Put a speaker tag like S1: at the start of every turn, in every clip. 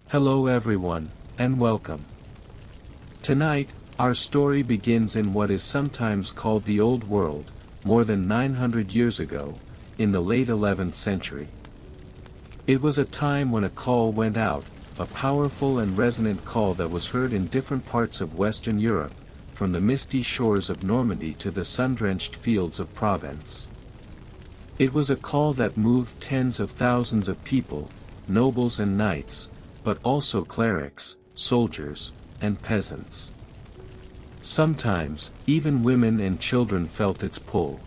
S1: Hello everyone, and welcome. Tonight, our story begins in what is sometimes called the Old World, more than 900 years ago, in the late 11th century. It was a time when a call went out, a powerful and resonant call that was heard in different parts of Western Europe, from the misty shores of Normandy to the sun-drenched fields of Provence. It was a call that moved tens of thousands of people, nobles and knights, but also clerics, soldiers, and peasants. Sometimes, even women and children felt its pull.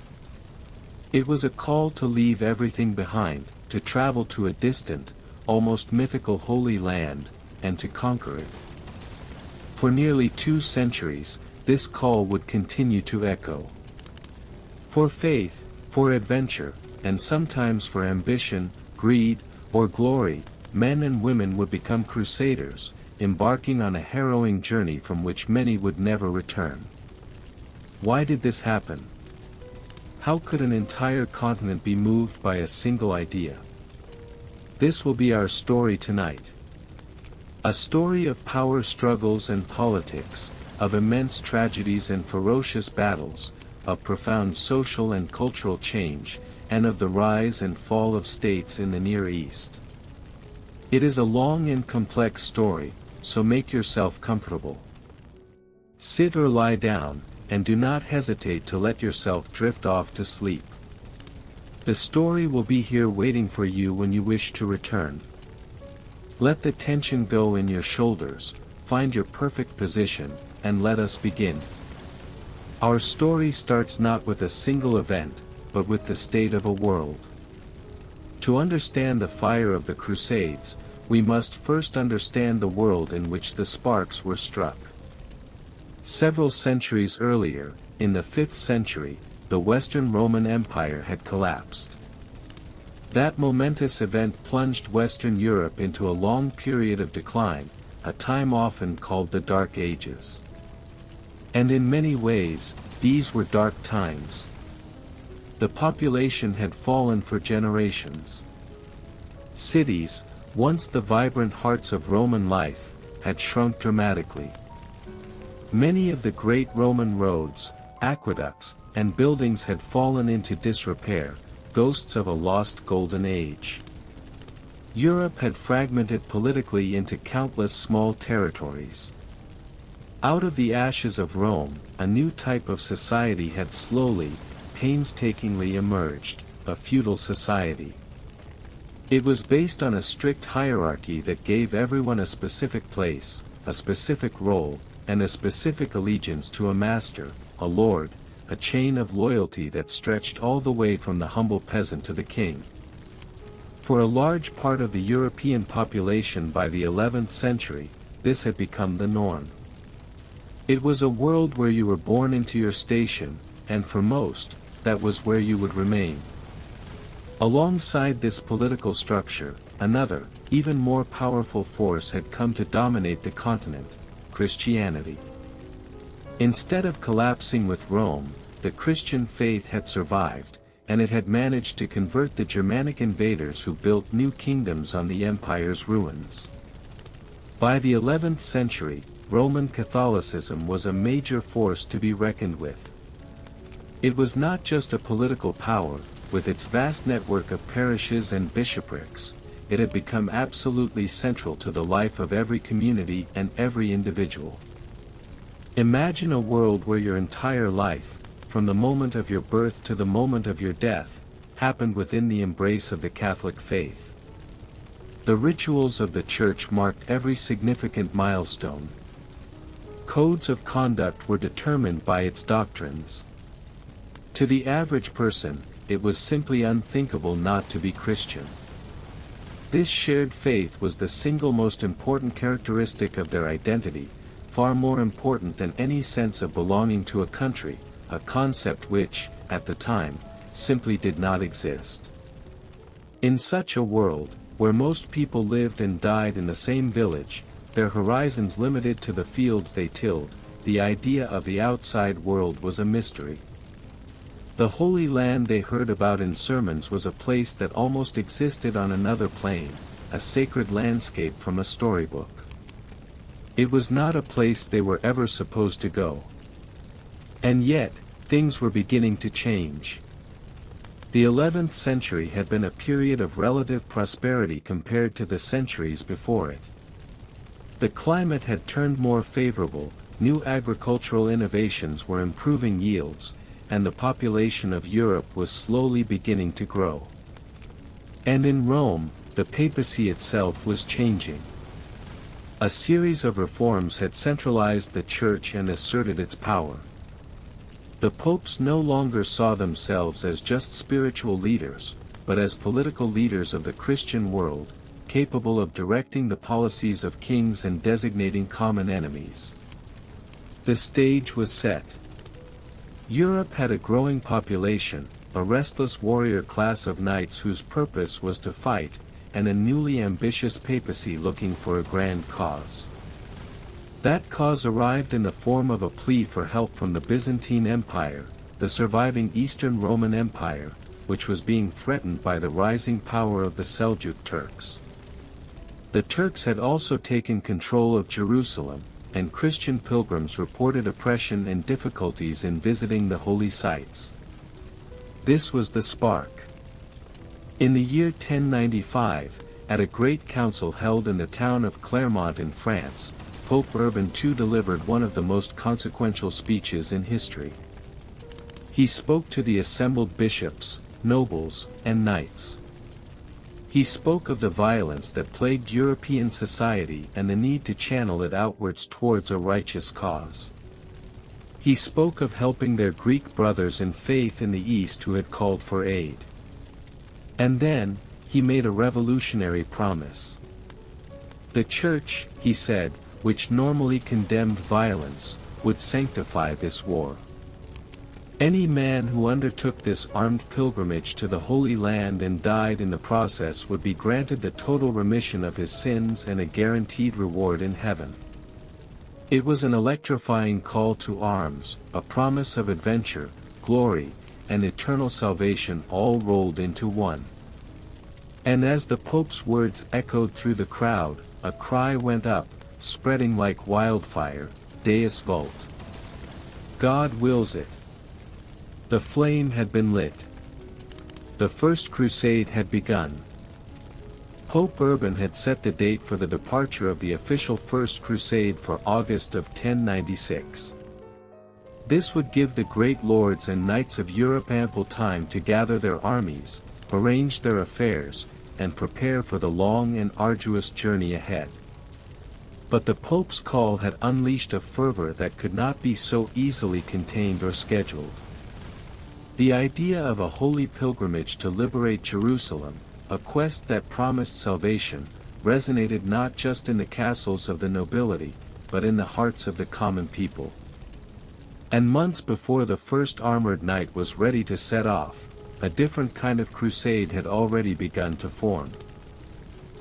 S1: It was a call to leave everything behind, to travel to a distant, almost mythical Holy Land, and to conquer it. For nearly 2 centuries, this call would continue to echo. For faith, for adventure, and sometimes for ambition, greed, or glory, men and women would become crusaders, embarking on a harrowing journey from which many would never return. Why did this happen? How could an entire continent be moved by a single idea? This will be our story tonight. A story of power struggles and politics, of immense tragedies and ferocious battles, of profound social and cultural change, and of the rise and fall of states in the Near East. It is a long and complex story, so make yourself comfortable. Sit or lie down, and do not hesitate to let yourself drift off to sleep. The story will be here waiting for you when you wish to return. Let the tension go in your shoulders, find your perfect position, and let us begin. Our story starts not with a single event, but with the state of a world. To understand the fire of the Crusades, we must first understand the world in which the sparks were struck. Several centuries earlier, in the 5th century, the Western Roman Empire had collapsed. That momentous event plunged Western Europe into a long period of decline, a time often called the Dark Ages. And in many ways, these were dark times. The population had fallen for generations. Cities, once the vibrant hearts of Roman life, had shrunk dramatically. Many of the great Roman roads, aqueducts, and buildings had fallen into disrepair, ghosts of a lost golden age. Europe had fragmented politically into countless small territories. Out of the ashes of Rome, a new type of society had slowly, painstakingly emerged, a feudal society. It was based on a strict hierarchy that gave everyone a specific place, a specific role, and a specific allegiance to a master, a lord, a chain of loyalty that stretched all the way from the humble peasant to the king. For a large part of the European population by the 11th century, this had become the norm. It was a world where you were born into your station, and for most, that was where you would remain. Alongside this political structure, another, even more powerful force had come to dominate the continent: Christianity. Instead of collapsing with Rome, the Christian faith had survived, and it had managed to convert the Germanic invaders who built new kingdoms on the empire's ruins. By the 11th century, Roman Catholicism was a major force to be reckoned with. It was not just a political power, with its vast network of parishes and bishoprics, it had become absolutely central to the life of every community and every individual. Imagine a world where your entire life, from the moment of your birth to the moment of your death, happened within the embrace of the Catholic faith. The rituals of the Church marked every significant milestone. Codes of conduct were determined by its doctrines. To the average person, it was simply unthinkable not to be Christian. This shared faith was the single most important characteristic of their identity, far more important than any sense of belonging to a country, a concept which, at the time, simply did not exist. In such a world, where most people lived and died in the same village, their horizons limited to the fields they tilled, the idea of the outside world was a mystery. The Holy Land they heard about in sermons was a place that almost existed on another plane, a sacred landscape from a storybook. It was not a place they were ever supposed to go. And yet, things were beginning to change. The 11th century had been a period of relative prosperity compared to the centuries before it. The climate had turned more favorable, new agricultural innovations were improving yields, and the population of Europe was slowly beginning to grow. And in Rome, the papacy itself was changing. A series of reforms had centralized the Church and asserted its power. The popes no longer saw themselves as just spiritual leaders, but as political leaders of the Christian world, capable of directing the policies of kings and designating common enemies. The stage was set. Europe had a growing population, a restless warrior class of knights whose purpose was to fight, and a newly ambitious papacy looking for a grand cause. That cause arrived in the form of a plea for help from the Byzantine Empire, the surviving Eastern Roman Empire, which was being threatened by the rising power of the Seljuk Turks. The Turks had also taken control of Jerusalem, and Christian pilgrims reported oppression and difficulties in visiting the holy sites. This was the spark. In the year 1095, at a great council held in the town of Clermont in France, Pope Urban II delivered one of the most consequential speeches in history. He spoke to the assembled bishops, nobles, and knights. He spoke of the violence that plagued European society and the need to channel it outwards towards a righteous cause. He spoke of helping their Greek brothers in faith in the East who had called for aid. And then, he made a revolutionary promise. The Church, he said, which normally condemned violence, would sanctify this war. Any man who undertook this armed pilgrimage to the Holy Land and died in the process would be granted the total remission of his sins and a guaranteed reward in heaven. It was an electrifying call to arms, a promise of adventure, glory, and eternal salvation all rolled into one. And as the Pope's words echoed through the crowd, a cry went up, spreading like wildfire, Deus vult. God wills it. The flame had been lit. The First Crusade had begun. Pope Urban had set the date for the departure of the official First Crusade for August of 1096. This would give the great lords and knights of Europe ample time to gather their armies, arrange their affairs, and prepare for the long and arduous journey ahead. But the Pope's call had unleashed a fervor that could not be so easily contained or scheduled. The idea of a holy pilgrimage to liberate Jerusalem, a quest that promised salvation, resonated not just in the castles of the nobility, but in the hearts of the common people. And months before the first armored knight was ready to set off, a different kind of crusade had already begun to form.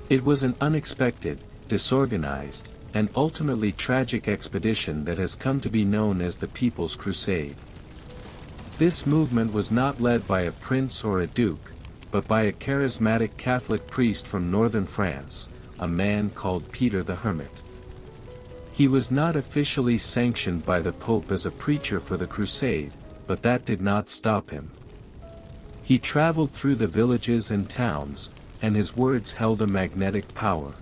S1: It was an unexpected, disorganized, and ultimately tragic expedition that has come to be known as the People's Crusade. This movement was not led by a prince or a duke, but by a charismatic Catholic priest from northern France, a man called Peter the Hermit. He was not officially sanctioned by the Pope as a preacher for the crusade, but that did not stop him. He traveled through the villages and towns, and his words held a magnetic power.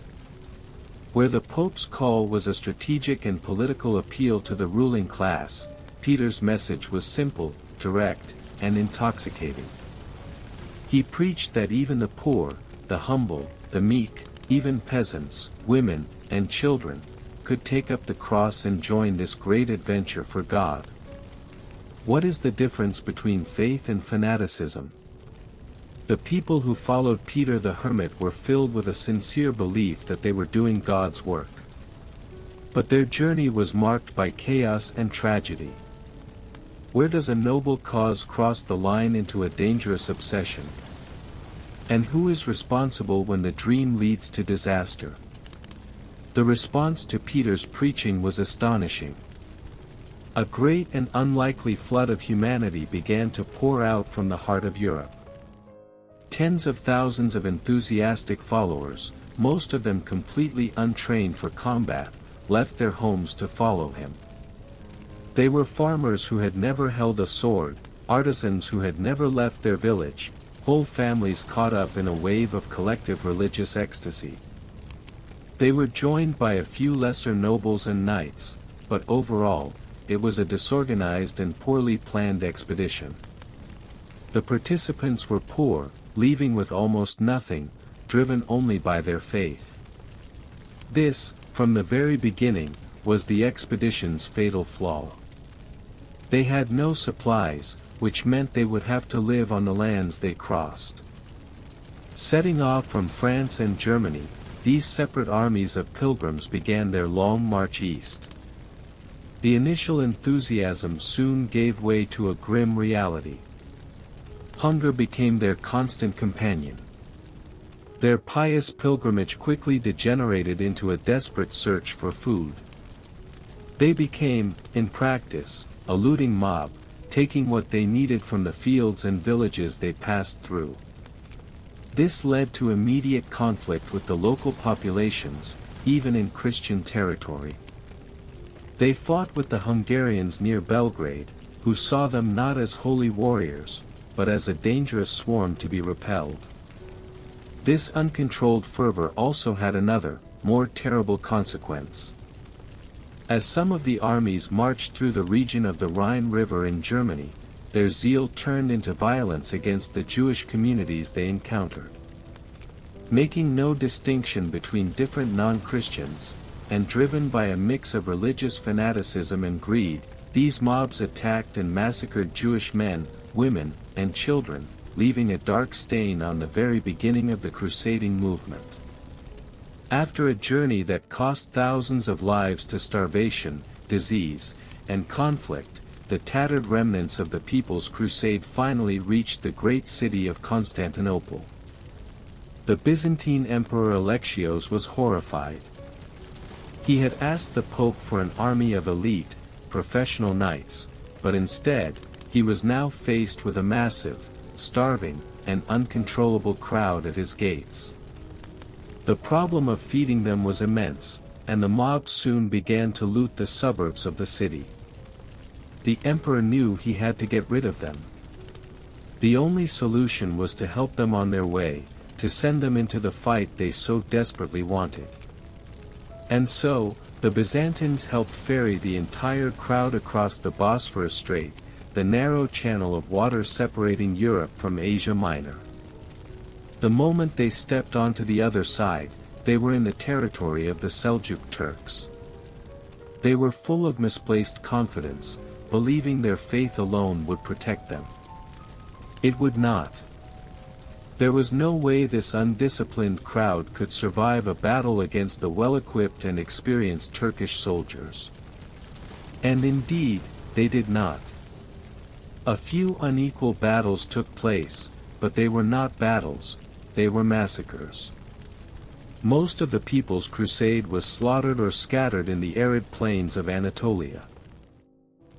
S1: Where the Pope's call was a strategic and political appeal to the ruling class, Peter's message was simple, direct, and intoxicating. He preached that even the poor, the humble, the meek, even peasants, women, and children, could take up the cross and join this great adventure for God. What is the difference between faith and fanaticism? The people who followed Peter the Hermit were filled with a sincere belief that they were doing God's work. But their journey was marked by chaos and tragedy. Where does a noble cause cross the line into a dangerous obsession? And who is responsible when the dream leads to disaster? The response to Peter's preaching was astonishing. A great and unlikely flood of humanity began to pour out from the heart of Europe. Tens of thousands of enthusiastic followers, most of them completely untrained for combat, left their homes to follow him. They were farmers who had never held a sword, artisans who had never left their village, whole families caught up in a wave of collective religious ecstasy. They were joined by a few lesser nobles and knights, but overall, it was a disorganized and poorly planned expedition. The participants were poor, leaving with almost nothing, driven only by their faith. This, from the very beginning, was the expedition's fatal flaw. They had no supplies, which meant they would have to live on the lands they crossed. Setting off from France and Germany, these separate armies of pilgrims began their long march east. The initial enthusiasm soon gave way to a grim reality. Hunger became their constant companion. Their pious pilgrimage quickly degenerated into a desperate search for food. They became, in practice, a looting mob, taking what they needed from the fields and villages they passed through. This led to immediate conflict with the local populations, even in Christian territory. They fought with the Hungarians near Belgrade, who saw them not as holy warriors, but as a dangerous swarm to be repelled. This uncontrolled fervor also had another, more terrible consequence. As some of the armies marched through the region of the Rhine River in Germany, their zeal turned into violence against the Jewish communities they encountered. Making no distinction between different non-Christians, and driven by a mix of religious fanaticism and greed, these mobs attacked and massacred Jewish men, women, and children, leaving a dark stain on the very beginning of the crusading movement. After a journey that cost thousands of lives to starvation, disease, and conflict, the tattered remnants of the People's Crusade finally reached the great city of Constantinople. The Byzantine Emperor Alexios was horrified. He had asked the Pope for an army of elite, professional knights, but instead, he was now faced with a massive, starving, and uncontrollable crowd at his gates. The problem of feeding them was immense, and the mob soon began to loot the suburbs of the city. The emperor knew he had to get rid of them. The only solution was to help them on their way, to send them into the fight they so desperately wanted. And so, the Byzantines helped ferry the entire crowd across the Bosphorus Strait, the narrow channel of water separating Europe from Asia Minor. The moment they stepped onto the other side, they were in the territory of the Seljuk Turks. They were full of misplaced confidence, believing their faith alone would protect them. It would not. There was no way this undisciplined crowd could survive a battle against the well-equipped and experienced Turkish soldiers. And indeed, they did not. A few unequal battles took place, but they were not battles, they were massacres. Most of the People's Crusade was slaughtered or scattered in the arid plains of Anatolia.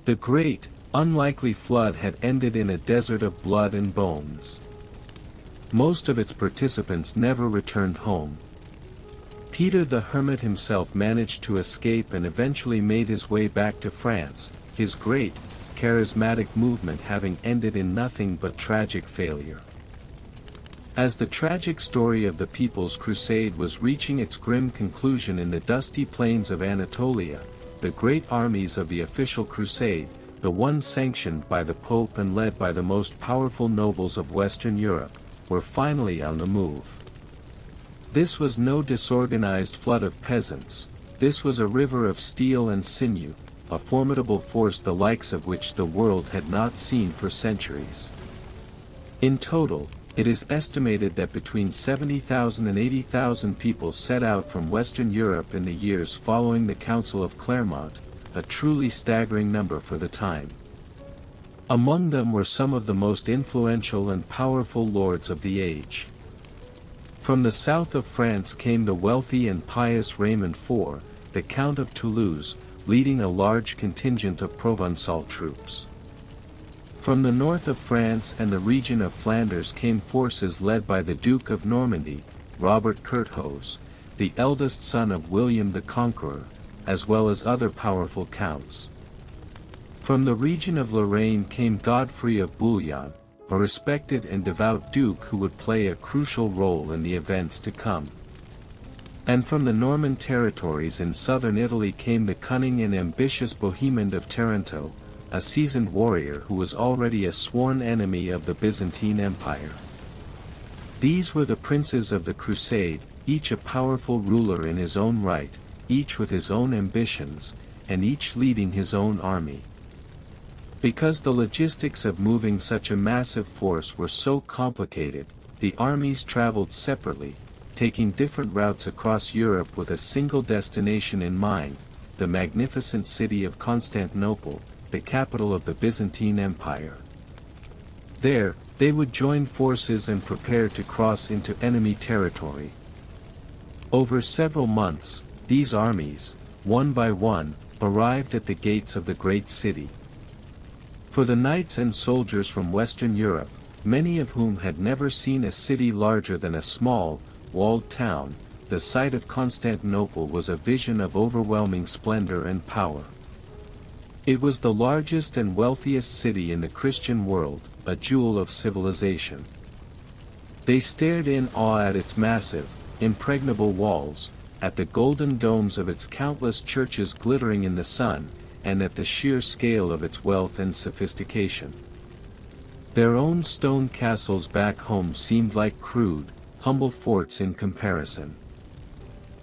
S1: The great, unlikely flood had ended in a desert of blood and bones. Most of its participants never returned home. Peter the Hermit himself managed to escape and eventually made his way back to France, his great, charismatic movement having ended in nothing but tragic failure. As the tragic story of the People's Crusade was reaching its grim conclusion in the dusty plains of Anatolia, the great armies of the official crusade, the one sanctioned by the Pope and led by the most powerful nobles of Western Europe, were finally on the move. This was no disorganized flood of peasants, this was a river of steel and sinew, a formidable force the likes of which the world had not seen for centuries. In total, it is estimated that between 70,000 and 80,000 people set out from Western Europe in the years following the Council of Clermont, a truly staggering number for the time. Among them were some of the most influential and powerful lords of the age. From the south of France came the wealthy and pious Raymond IV, the Count of Toulouse, leading a large contingent of Provençal troops. From the north of France and the region of Flanders came forces led by the Duke of Normandy, Robert Curthose, the eldest son of William the Conqueror, as well as other powerful counts. From the region of Lorraine came Godfrey of Bouillon, a respected and devout duke who would play a crucial role in the events to come. And from the Norman territories in southern Italy came the cunning and ambitious Bohemond of Taranto, a seasoned warrior who was already a sworn enemy of the Byzantine Empire. These were the princes of the Crusade, each a powerful ruler in his own right, each with his own ambitions, and each leading his own army. Because the logistics of moving such a massive force were so complicated, the armies traveled separately, taking different routes across Europe with a single destination in mind, the magnificent city of Constantinople, the capital of the Byzantine Empire. There, they would join forces and prepare to cross into enemy territory. Over several months, these armies, one by one, arrived at the gates of the great city. For the knights and soldiers from Western Europe, many of whom had never seen a city larger than a small, walled town, the sight of Constantinople was a vision of overwhelming splendor and power. It was the largest and wealthiest city in the Christian world, a jewel of civilization. They stared in awe at its massive, impregnable walls, at the golden domes of its countless churches glittering in the sun, and at the sheer scale of its wealth and sophistication. Their own stone castles back home seemed like crude, humble forts in comparison.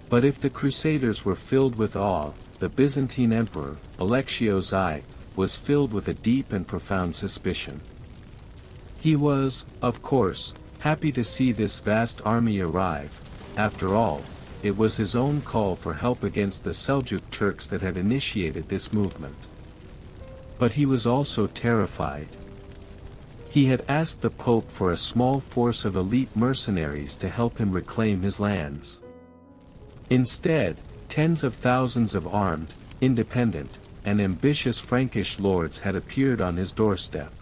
S1: But if the Crusaders were filled with awe, the Byzantine Emperor, Alexios I, was filled with a deep and profound suspicion. He was, of course, happy to see this vast army arrive. After all, it was his own call for help against the Seljuk Turks that had initiated this movement. But he was also terrified. He had asked the Pope for a small force of elite mercenaries to help him reclaim his lands. Instead, tens of thousands of armed, independent, and ambitious Frankish lords had appeared on his doorstep.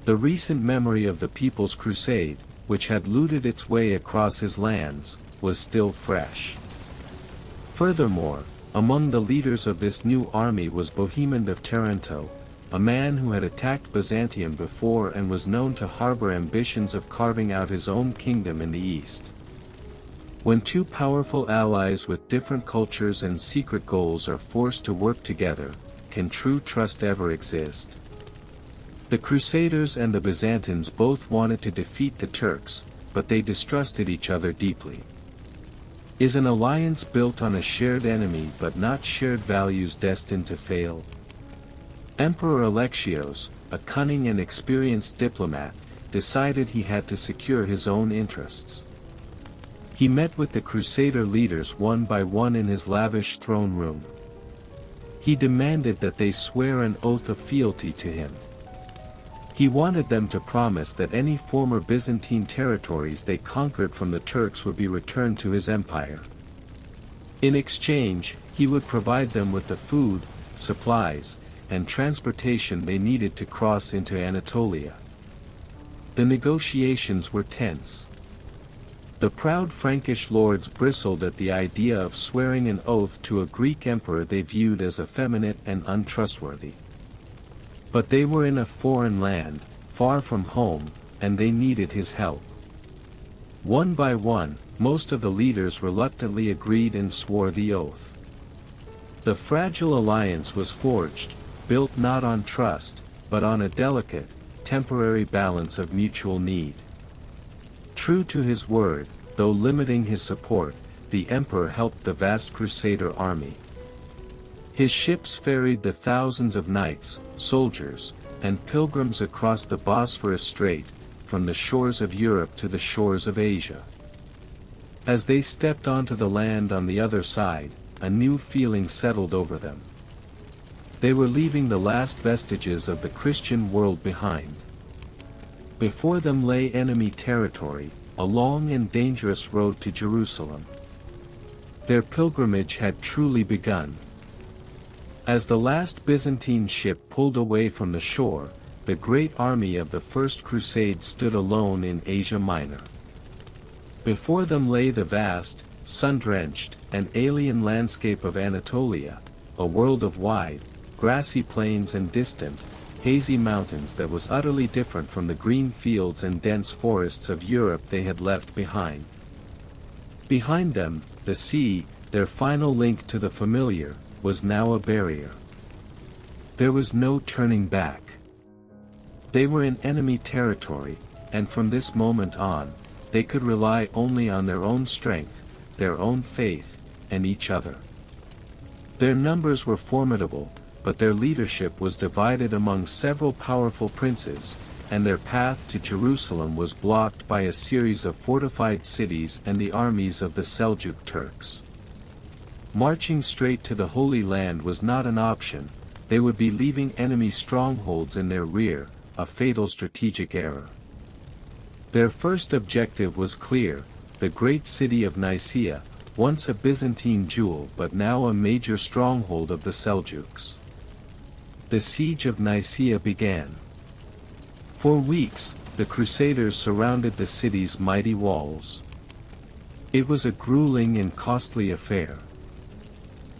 S1: The recent memory of the People's Crusade, which had looted its way across his lands, was still fresh. Furthermore, among the leaders of this new army was Bohemond of Taranto, a man who had attacked Byzantium before and was known to harbor ambitions of carving out his own kingdom in the east. When two powerful allies with different cultures and secret goals are forced to work together, can true trust ever exist? The Crusaders and the Byzantines both wanted to defeat the Turks, but they distrusted each other deeply. Is an alliance built on a shared enemy but not shared values destined to fail? Emperor Alexios, a cunning and experienced diplomat, decided he had to secure his own interests. He met with the Crusader leaders one by one in his lavish throne room. He demanded that they swear an oath of fealty to him. He wanted them to promise that any former Byzantine territories they conquered from the Turks would be returned to his empire. In exchange, he would provide them with the food, supplies, and transportation they needed to cross into Anatolia. The negotiations were tense. The proud Frankish lords bristled at the idea of swearing an oath to a Greek emperor they viewed as effeminate and untrustworthy. But they were in a foreign land, far from home, and they needed his help. One by one, most of the leaders reluctantly agreed and swore the oath. The fragile alliance was forged, built not on trust, but on a delicate, temporary balance of mutual need. True to his word, though limiting his support, the emperor helped the vast Crusader army. His ships ferried the thousands of knights, soldiers, and pilgrims across the Bosphorus Strait, from the shores of Europe to the shores of Asia. As they stepped onto the land on the other side, a new feeling settled over them. They were leaving the last vestiges of the Christian world behind. Before them lay enemy territory, a long and dangerous road to Jerusalem. Their pilgrimage had truly begun. As the last Byzantine ship pulled away from the shore, the great army of the First Crusade stood alone in Asia Minor. Before them lay the vast, sun-drenched, and alien landscape of Anatolia, a world of wide, grassy plains and distant, hazy mountains that was utterly different from the green fields and dense forests of Europe they had left behind. Behind them, the sea, their final link to the familiar, was now a barrier. There was no turning back. They were in enemy territory, and from this moment on, they could rely only on their own strength, their own faith, and each other. Their numbers were formidable, but their leadership was divided among several powerful princes, and their path to Jerusalem was blocked by a series of fortified cities and the armies of the Seljuk Turks. Marching straight to the Holy Land was not an option. They would be leaving enemy strongholds in their rear, a fatal strategic error. Their first objective was clear: the great city of Nicaea, once a Byzantine jewel but now a major stronghold of the Seljuks. The siege of Nicaea began. For weeks, the Crusaders surrounded the city's mighty walls. It was a grueling and costly affair.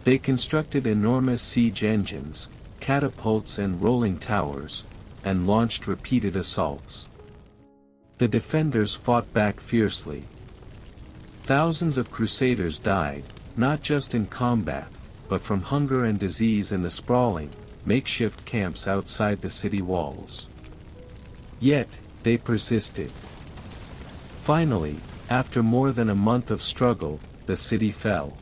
S1: They constructed enormous siege engines, catapults and rolling towers, and launched repeated assaults. The defenders fought back fiercely. Thousands of Crusaders died, not just in combat, but from hunger and disease in the sprawling, makeshift camps outside the city walls. Yet, they persisted. Finally, after more than a month of struggle, the city fell.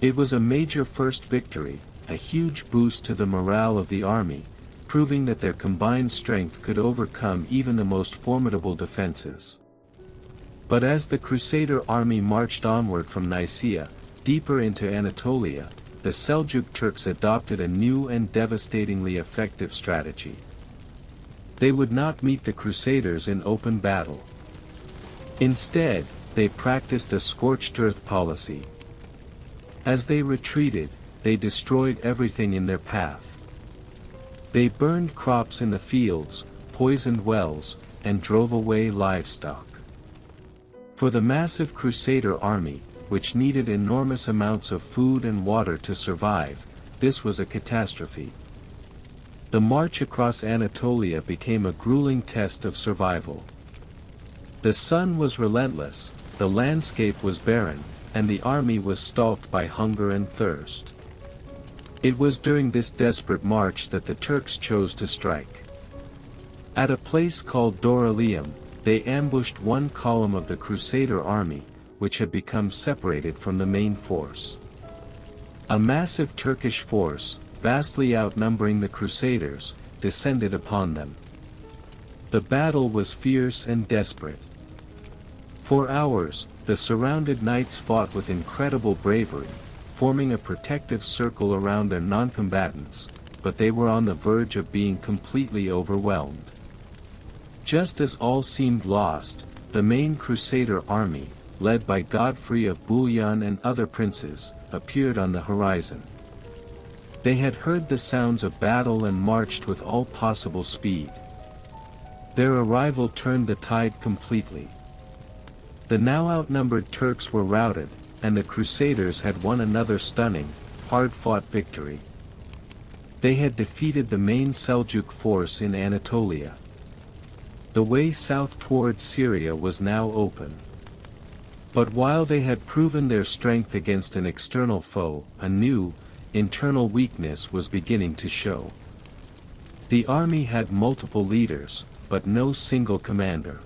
S1: It was a major first victory, a huge boost to the morale of the army, proving that their combined strength could overcome even the most formidable defenses. But as the Crusader army marched onward from Nicaea, deeper into Anatolia, the Seljuk Turks adopted a new and devastatingly effective strategy. They would not meet the Crusaders in open battle. Instead, they practiced a scorched earth policy. As they retreated, they destroyed everything in their path. They burned crops in the fields, poisoned wells, and drove away livestock. For the massive Crusader army, which needed enormous amounts of food and water to survive, this was a catastrophe. The march across Anatolia became a grueling test of survival. The sun was relentless, the landscape was barren, and the army was stalked by hunger and thirst. It was during this desperate march that the Turks chose to strike. At a place called Doralium, they ambushed one column of the Crusader army, which had become separated from the main force. A massive Turkish force, vastly outnumbering the Crusaders, descended upon them. The battle was fierce and desperate. For hours, the surrounded knights fought with incredible bravery, forming a protective circle around their non-combatants, but they were on the verge of being completely overwhelmed. Just as all seemed lost, the main Crusader army, led by Godfrey of Bouillon and other princes, appeared on the horizon. They had heard the sounds of battle and marched with all possible speed. Their arrival turned the tide completely. The now outnumbered Turks were routed, and the Crusaders had won another stunning, hard-fought victory. They had defeated the main Seljuk force in Anatolia. The way south toward Syria was now open. But while they had proven their strength against an external foe, a new, internal weakness was beginning to show. The army had multiple leaders, but no single commander.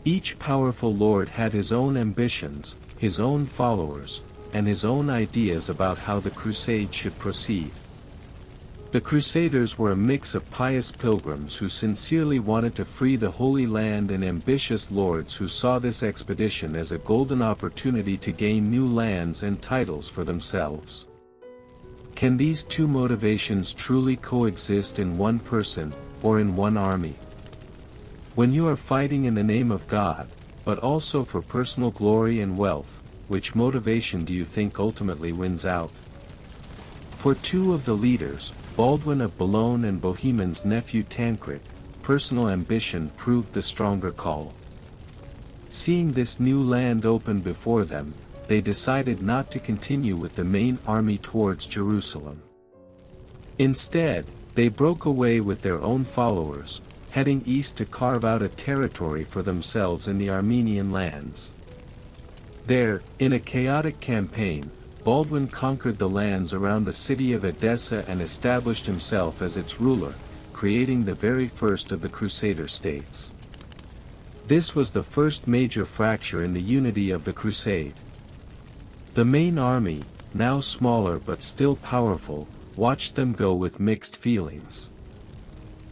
S1: Each powerful lord had his own ambitions, his own followers, and his own ideas about how the crusade should proceed. The Crusaders were a mix of pious pilgrims who sincerely wanted to free the Holy Land and ambitious lords who saw this expedition as a golden opportunity to gain new lands and titles for themselves. Can these two motivations truly coexist in one person, or in one army? When you are fighting in the name of God, but also for personal glory and wealth, which motivation do you think ultimately wins out? For two of the leaders, Baldwin of Boulogne and Bohemon's nephew Tancred, personal ambition proved the stronger call. Seeing this new land open before them, they decided not to continue with the main army towards Jerusalem. Instead, they broke away with their own followers, heading east to carve out a territory for themselves in the Armenian lands. There, in a chaotic campaign, Baldwin conquered the lands around the city of Edessa and established himself as its ruler, creating the very first of the Crusader states. This was the first major fracture in the unity of the Crusade. The main army, now smaller but still powerful, watched them go with mixed feelings.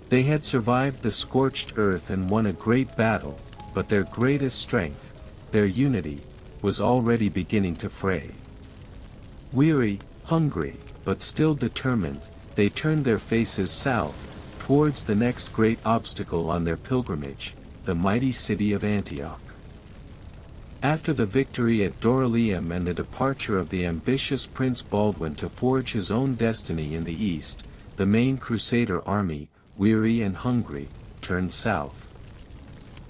S1: They had survived the scorched earth and won a great battle, but their greatest strength, their unity, was already beginning to fray. Weary, hungry, but still determined, they turned their faces south, towards the next great obstacle on their pilgrimage, the mighty city of Antioch. After the victory at Dorylaeum and the departure of the ambitious Prince Baldwin to forge his own destiny in the east, the main Crusader army, weary and hungry, turned south.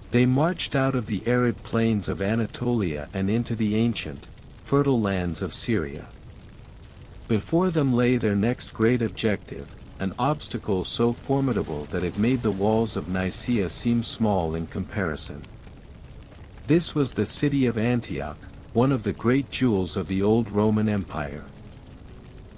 S1: They marched out of the arid plains of Anatolia and into the ancient, fertile lands of Syria. Before them lay their next great objective, an obstacle so formidable that it made the walls of Nicaea seem small in comparison. This was the city of Antioch, one of the great jewels of the old Roman Empire.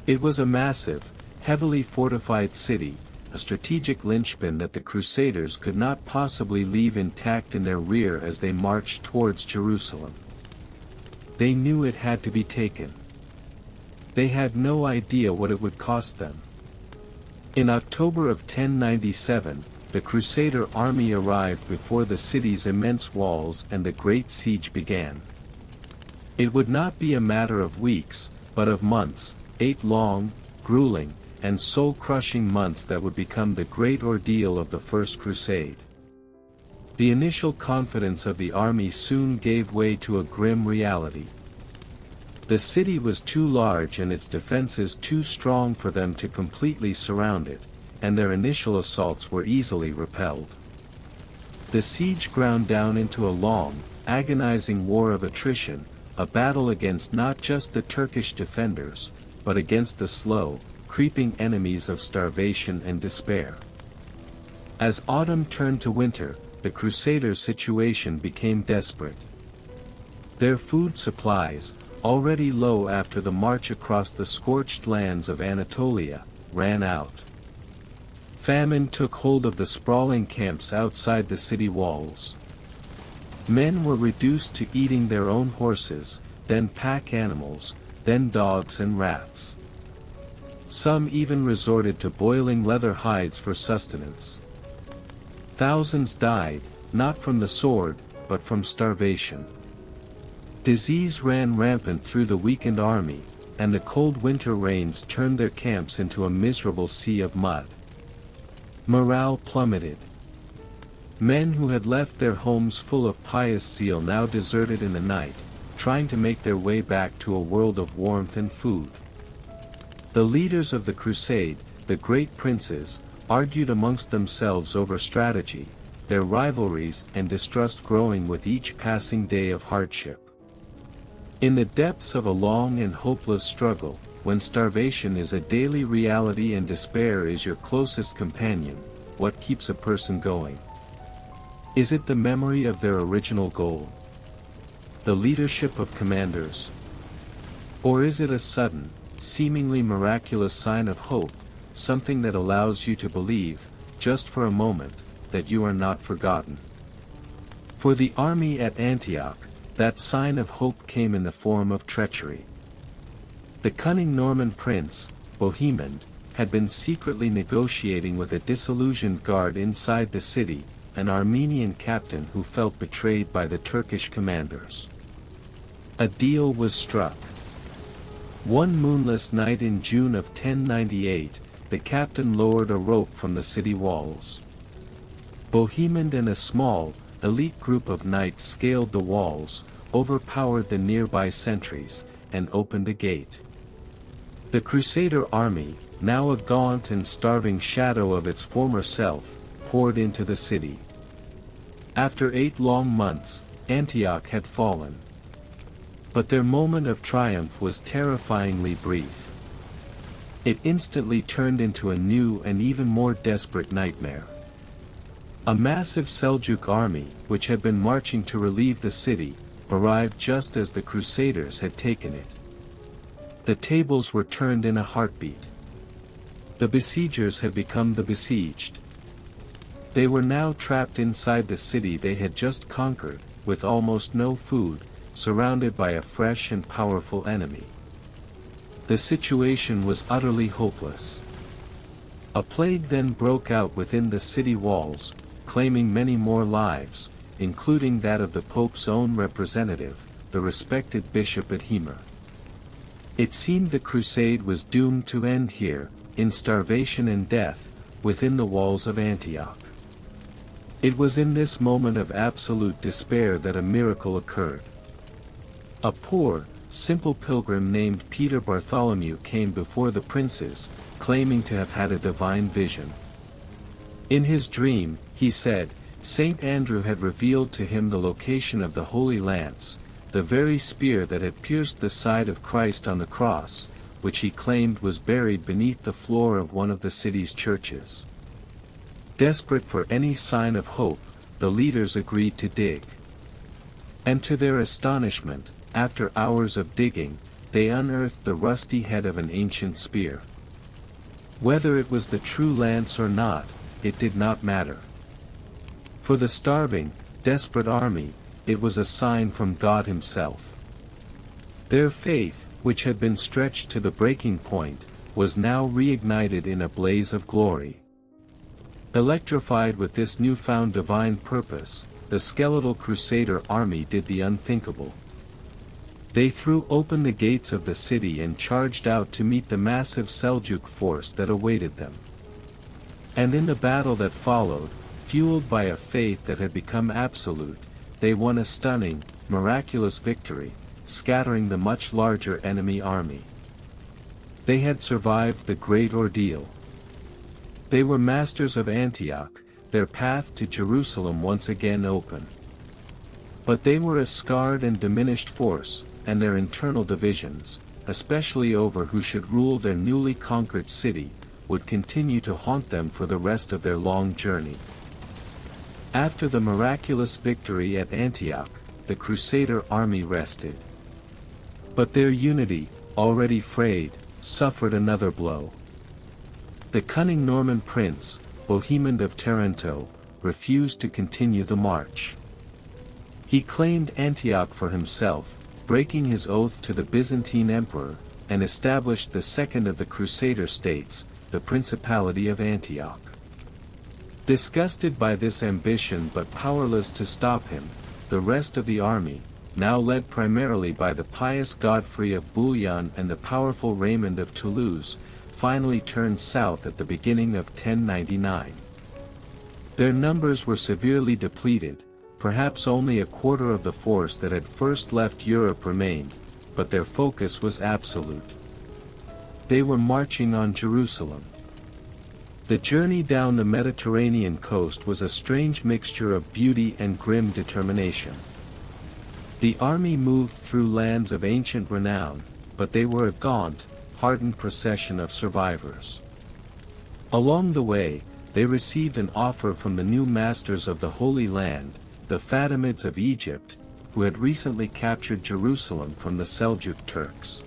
S1: It was a massive, heavily fortified city, a strategic linchpin that the Crusaders could not possibly leave intact in their rear as they marched towards Jerusalem. They knew it had to be taken. They had no idea what it would cost them. In October of 1097, the Crusader army arrived before the city's immense walls and the great siege began. It would not be a matter of weeks, but of months, 8 long, grueling, and soul-crushing months that would become the great ordeal of the First Crusade. The initial confidence of the army soon gave way to a grim reality. The city was too large and its defenses too strong for them to completely surround it, and their initial assaults were easily repelled. The siege ground down into a long, agonizing war of attrition, a battle against not just the Turkish defenders, but against the slow, creeping enemies of starvation and despair. As autumn turned to winter, the Crusaders' situation became desperate. Their food supplies, already low after the march across the scorched lands of Anatolia, ran out. Famine took hold of the sprawling camps outside the city walls. Men were reduced to eating their own horses, then pack animals, then dogs and rats. Some even resorted to boiling leather hides for sustenance. Thousands died, not from the sword, but from starvation. Disease ran rampant through the weakened army, and the cold winter rains turned their camps into a miserable sea of mud. Morale plummeted. Men who had left their homes full of pious zeal now deserted in the night, trying to make their way back to a world of warmth and food. The leaders of the crusade, the great princes, argued amongst themselves over strategy, their rivalries and distrust growing with each passing day of hardship. In the depths of a long and hopeless struggle, when starvation is a daily reality and despair is your closest companion, what keeps a person going? Is it the memory of their original goal? The leadership of commanders? Or is it a sudden, seemingly miraculous sign of hope, something that allows you to believe, just for a moment, that you are not forgotten? For the army at Antioch, that sign of hope came in the form of treachery. The cunning Norman prince, Bohemond, had been secretly negotiating with a disillusioned guard inside the city, an Armenian captain who felt betrayed by the Turkish commanders. A deal was struck. One moonless night in June of 1098, the captain lowered a rope from the city walls. Bohemond and a small, elite group of knights scaled the walls, overpowered the nearby sentries, and opened a gate. The Crusader army, now a gaunt and starving shadow of its former self, poured into the city. After 8 long months, Antioch had fallen. But their moment of triumph was terrifyingly brief. It instantly turned into a new and even more desperate nightmare. A massive Seljuk army, which had been marching to relieve the city, arrived just as the Crusaders had taken it. The tables were turned in a heartbeat. The besiegers had become the besieged. They were now trapped inside the city they had just conquered, with almost no food, surrounded by a fresh and powerful enemy. The situation was utterly hopeless. A plague then broke out within the city walls, claiming many more lives, including that of the Pope's own representative, the respected Bishop Edhemer. It seemed the crusade was doomed to end here, in starvation and death, within the walls of Antioch. It was in this moment of absolute despair that a miracle occurred. A poor, simple pilgrim named Peter Bartholomew came before the princes, claiming to have had a divine vision. In his dream, he said, Saint Andrew had revealed to him the location of the Holy Lance, the very spear that had pierced the side of Christ on the cross, which he claimed was buried beneath the floor of one of the city's churches. Desperate for any sign of hope, the leaders agreed to dig. And to their astonishment, after hours of digging, they unearthed the rusty head of an ancient spear. Whether it was the true lance or not, it did not matter. For the starving, desperate army, it was a sign from God Himself. Their faith, which had been stretched to the breaking point, was now reignited in a blaze of glory. Electrified with this newfound divine purpose, the skeletal Crusader army did the unthinkable. They threw open the gates of the city and charged out to meet the massive Seljuk force that awaited them. And in the battle that followed, fueled by a faith that had become absolute, they won a stunning, miraculous victory, scattering the much larger enemy army. They had survived the great ordeal. They were masters of Antioch, their path to Jerusalem once again open. But they were a scarred and diminished force, and their internal divisions, especially over who should rule their newly conquered city, would continue to haunt them for the rest of their long journey. After the miraculous victory at Antioch, the Crusader army rested. But their unity, already frayed, suffered another blow. The cunning Norman prince, Bohemond of Taranto, refused to continue the march. He claimed Antioch for himself, breaking his oath to the Byzantine emperor, and established the second of the Crusader states, the Principality of Antioch. Disgusted by this ambition but powerless to stop him, the rest of the army, now led primarily by the pious Godfrey of Bouillon and the powerful Raymond of Toulouse, finally turned south at the beginning of 1099. Their numbers were severely depleted, perhaps only a quarter of the force that had first left Europe remained, but their focus was absolute. They were marching on Jerusalem. The journey down the Mediterranean coast was a strange mixture of beauty and grim determination. The army moved through lands of ancient renown, but they were a gaunt, hardened procession of survivors. Along the way, they received an offer from the new masters of the Holy Land, the Fatimids of Egypt, who had recently captured Jerusalem from the Seljuk Turks.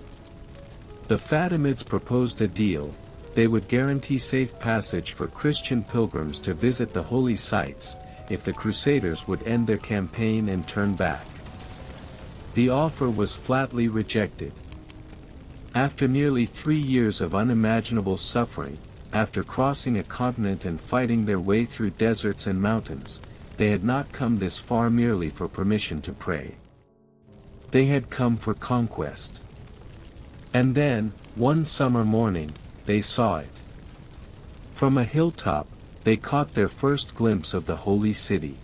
S1: The Fatimids proposed a deal. They would guarantee safe passage for Christian pilgrims to visit the holy sites, if the Crusaders would end their campaign and turn back. The offer was flatly rejected. After nearly 3 years of unimaginable suffering, after crossing a continent and fighting their way through deserts and mountains, they had not come this far merely for permission to pray. They had come for conquest. And then, one summer morning, they saw it. From a hilltop, they caught their first glimpse of the holy city.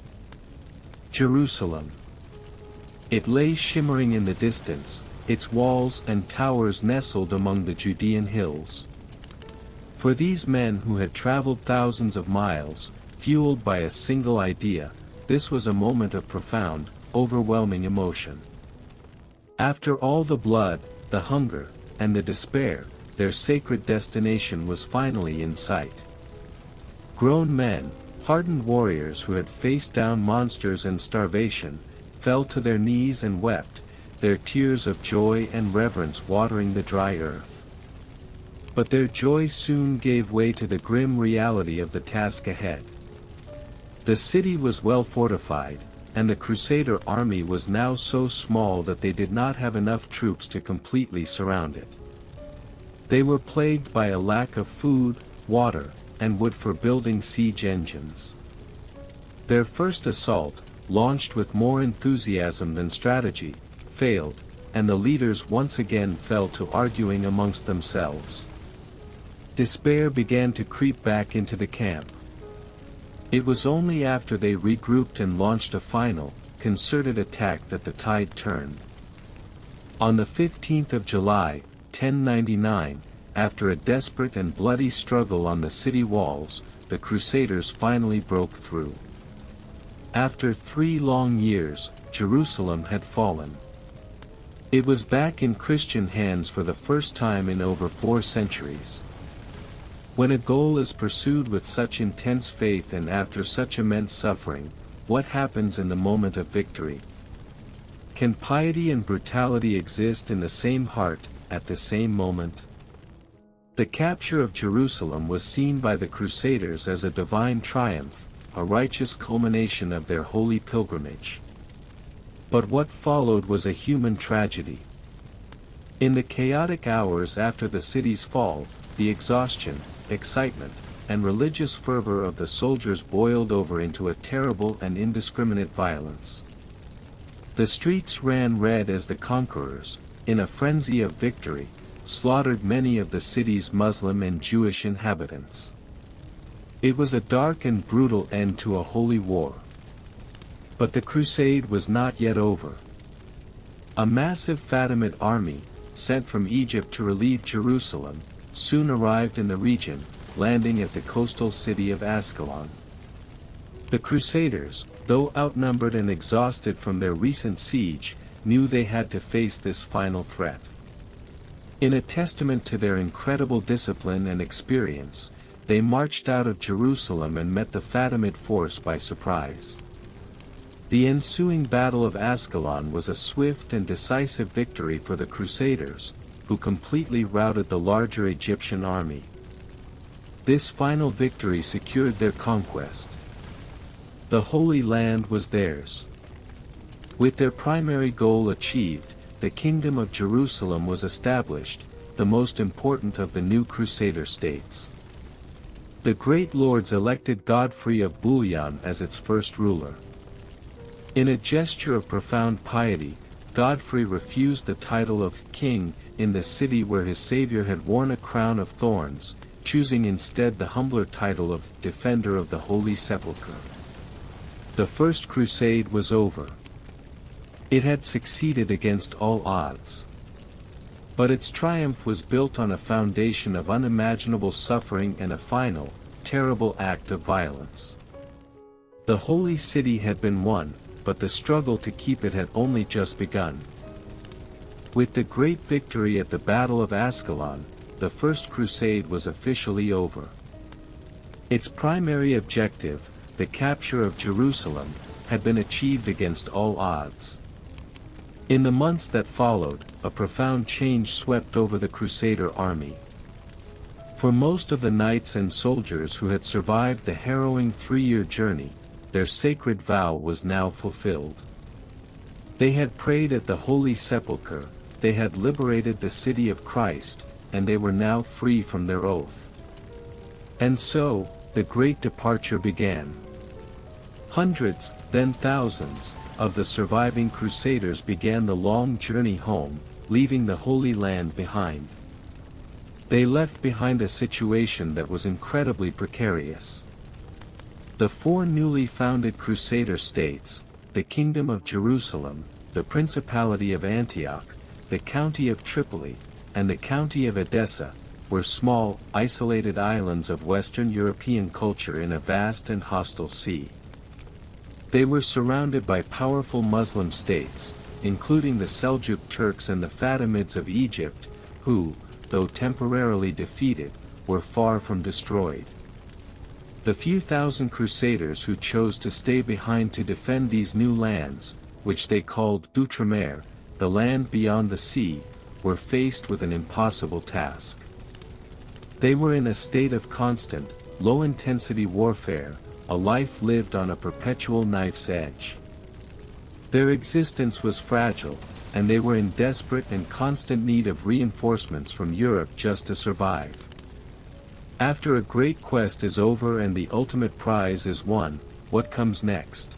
S1: Jerusalem. It lay shimmering in the distance, its walls and towers nestled among the Judean hills. For these men who had traveled thousands of miles, fueled by a single idea, this was a moment of profound, overwhelming emotion. After all the blood, the hunger, and the despair, their sacred destination was finally in sight. Grown men, hardened warriors who had faced down monsters and starvation, fell to their knees and wept, their tears of joy and reverence watering the dry earth. But their joy soon gave way to the grim reality of the task ahead. The city was well fortified, and the Crusader army was now so small that they did not have enough troops to completely surround it. They were plagued by a lack of food, water, and wood for building siege engines. Their first assault, launched with more enthusiasm than strategy, failed, and the leaders once again fell to arguing amongst themselves. Despair began to creep back into the camp. It was only after they regrouped and launched a final, concerted attack that the tide turned. On the 15th of July, 1099, after a desperate and bloody struggle on the city walls, the Crusaders finally broke through. After 3 long years, Jerusalem had fallen. It was back in Christian hands for the first time in over 4 centuries. When a goal is pursued with such intense faith and after such immense suffering, what happens in the moment of victory? Can piety and brutality exist in the same heart, at the same moment? The capture of Jerusalem was seen by the Crusaders as a divine triumph, a righteous culmination of their holy pilgrimage. But what followed was a human tragedy. In the chaotic hours after the city's fall, the exhaustion, excitement, and religious fervor of the soldiers boiled over into a terrible and indiscriminate violence. The streets ran red as the conquerors, in a frenzy of victory, slaughtered many of the city's Muslim and Jewish inhabitants. It was a dark and brutal end to a holy war. But the crusade was not yet over. A massive Fatimid army, sent from Egypt to relieve Jerusalem, soon arrived in the region, landing at the coastal city of Ascalon. The Crusaders, though outnumbered and exhausted from their recent siege, knew they had to face this final threat. In a testament to their incredible discipline and experience, they marched out of Jerusalem and met the Fatimid force by surprise. The ensuing Battle of Ascalon was a swift and decisive victory for the Crusaders, who completely routed the larger Egyptian army. This final victory secured their conquest. The Holy Land was theirs. With their primary goal achieved, the Kingdom of Jerusalem was established, the most important of the new Crusader states. The great lords elected Godfrey of Bouillon as its first ruler. In a gesture of profound piety, Godfrey refused the title of king in the city where his savior had worn a crown of thorns, choosing instead the humbler title of defender of the Holy Sepulchre. The First Crusade was over. It had succeeded against all odds. But its triumph was built on a foundation of unimaginable suffering and a final, terrible act of violence. The Holy City had been won, but the struggle to keep it had only just begun. With the great victory at the Battle of Ascalon, the First Crusade was officially over. Its primary objective, the capture of Jerusalem, had been achieved against all odds. In the months that followed, a profound change swept over the Crusader army. For most of the knights and soldiers who had survived the harrowing 3-year journey, their sacred vow was now fulfilled. They had prayed at the Holy Sepulchre, they had liberated the city of Christ, and they were now free from their oath. And so, the great departure began. Hundreds, then thousands, of the surviving Crusaders began the long journey home, leaving the Holy Land behind. They left behind a situation that was incredibly precarious. The 4 newly founded Crusader states, the Kingdom of Jerusalem, the Principality of Antioch, the County of Tripoli, and the County of Edessa, were small, isolated islands of Western European culture in a vast and hostile sea. They were surrounded by powerful Muslim states, including the Seljuk Turks and the Fatimids of Egypt, who, though temporarily defeated, were far from destroyed. The few thousand crusaders who chose to stay behind to defend these new lands, which they called Outremer, the land beyond the sea, were faced with an impossible task. They were in a state of constant, low-intensity warfare, a life lived on a perpetual knife's edge. Their existence was fragile, and they were in desperate and constant need of reinforcements from Europe just to survive. After a great quest is over and the ultimate prize is won, what comes next?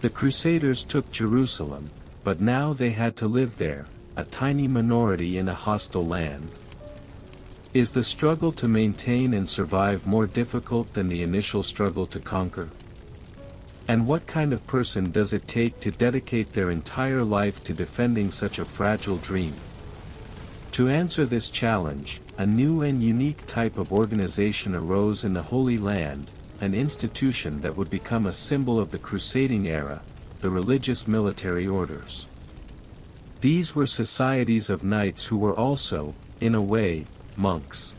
S1: The Crusaders took Jerusalem, but now they had to live there, a tiny minority in a hostile land. Is the struggle to maintain and survive more difficult than the initial struggle to conquer? And what kind of person does it take to dedicate their entire life to defending such a fragile dream? To answer this challenge, a new and unique type of organization arose in the Holy Land, an institution that would become a symbol of the crusading era, the religious military orders. These were societies of knights who were also, in a way, monks.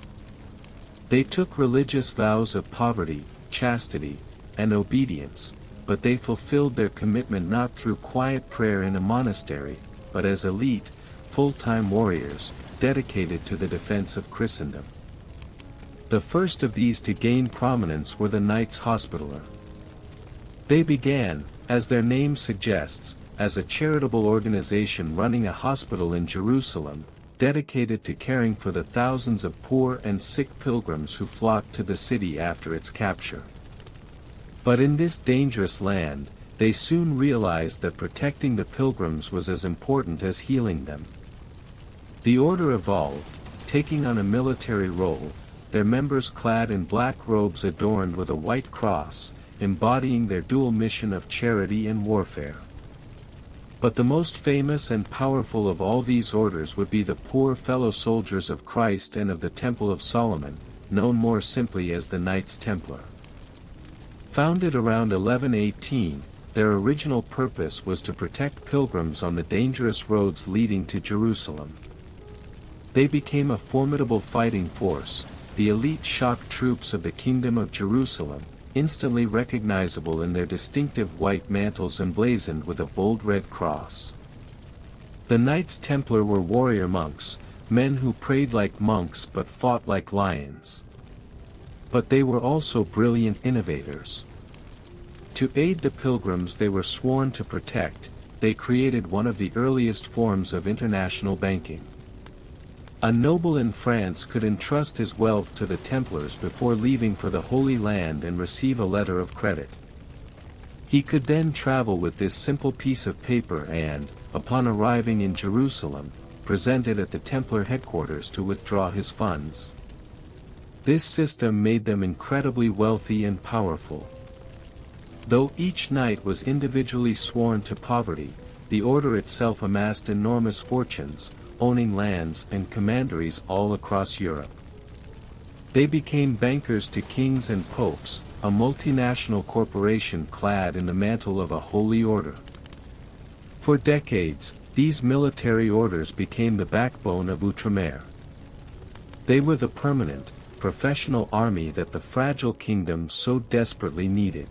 S1: They took religious vows of poverty, chastity, and obedience, but they fulfilled their commitment not through quiet prayer in a monastery, but as elite, full-time warriors, dedicated to the defense of Christendom. The first of these to gain prominence were the Knights Hospitaller. They began, as their name suggests, as a charitable organization running a hospital in Jerusalem, dedicated to caring for the thousands of poor and sick pilgrims who flocked to the city after its capture. But in this dangerous land, they soon realized that protecting the pilgrims was as important as healing them. The order evolved, taking on a military role, their members clad in black robes adorned with a white cross, embodying their dual mission of charity and warfare. But the most famous and powerful of all these orders would be the poor fellow soldiers of Christ and of the Temple of Solomon, known more simply as the Knights Templar. Founded around 1118, their original purpose was to protect pilgrims on the dangerous roads leading to Jerusalem. They became a formidable fighting force, the elite shock troops of the Kingdom of Jerusalem, instantly recognizable in their distinctive white mantles emblazoned with a bold red cross. The Knights Templar were warrior monks, men who prayed like monks but fought like lions. But they were also brilliant innovators. To aid the pilgrims they were sworn to protect, they created one of the earliest forms of international banking. A noble in France could entrust his wealth to the Templars before leaving for the Holy Land and receive a letter of credit. He could then travel with this simple piece of paper and, upon arriving in Jerusalem, present it at the Templar headquarters to withdraw his funds. This system made them incredibly wealthy and powerful. Though each knight was individually sworn to poverty, the order itself amassed enormous fortunes, owning lands and commanderies all across Europe. They became bankers to kings and popes, a multinational corporation clad in the mantle of a holy order. For decades, these military orders became the backbone of Outremer. They were the permanent, professional army that the fragile kingdom so desperately needed.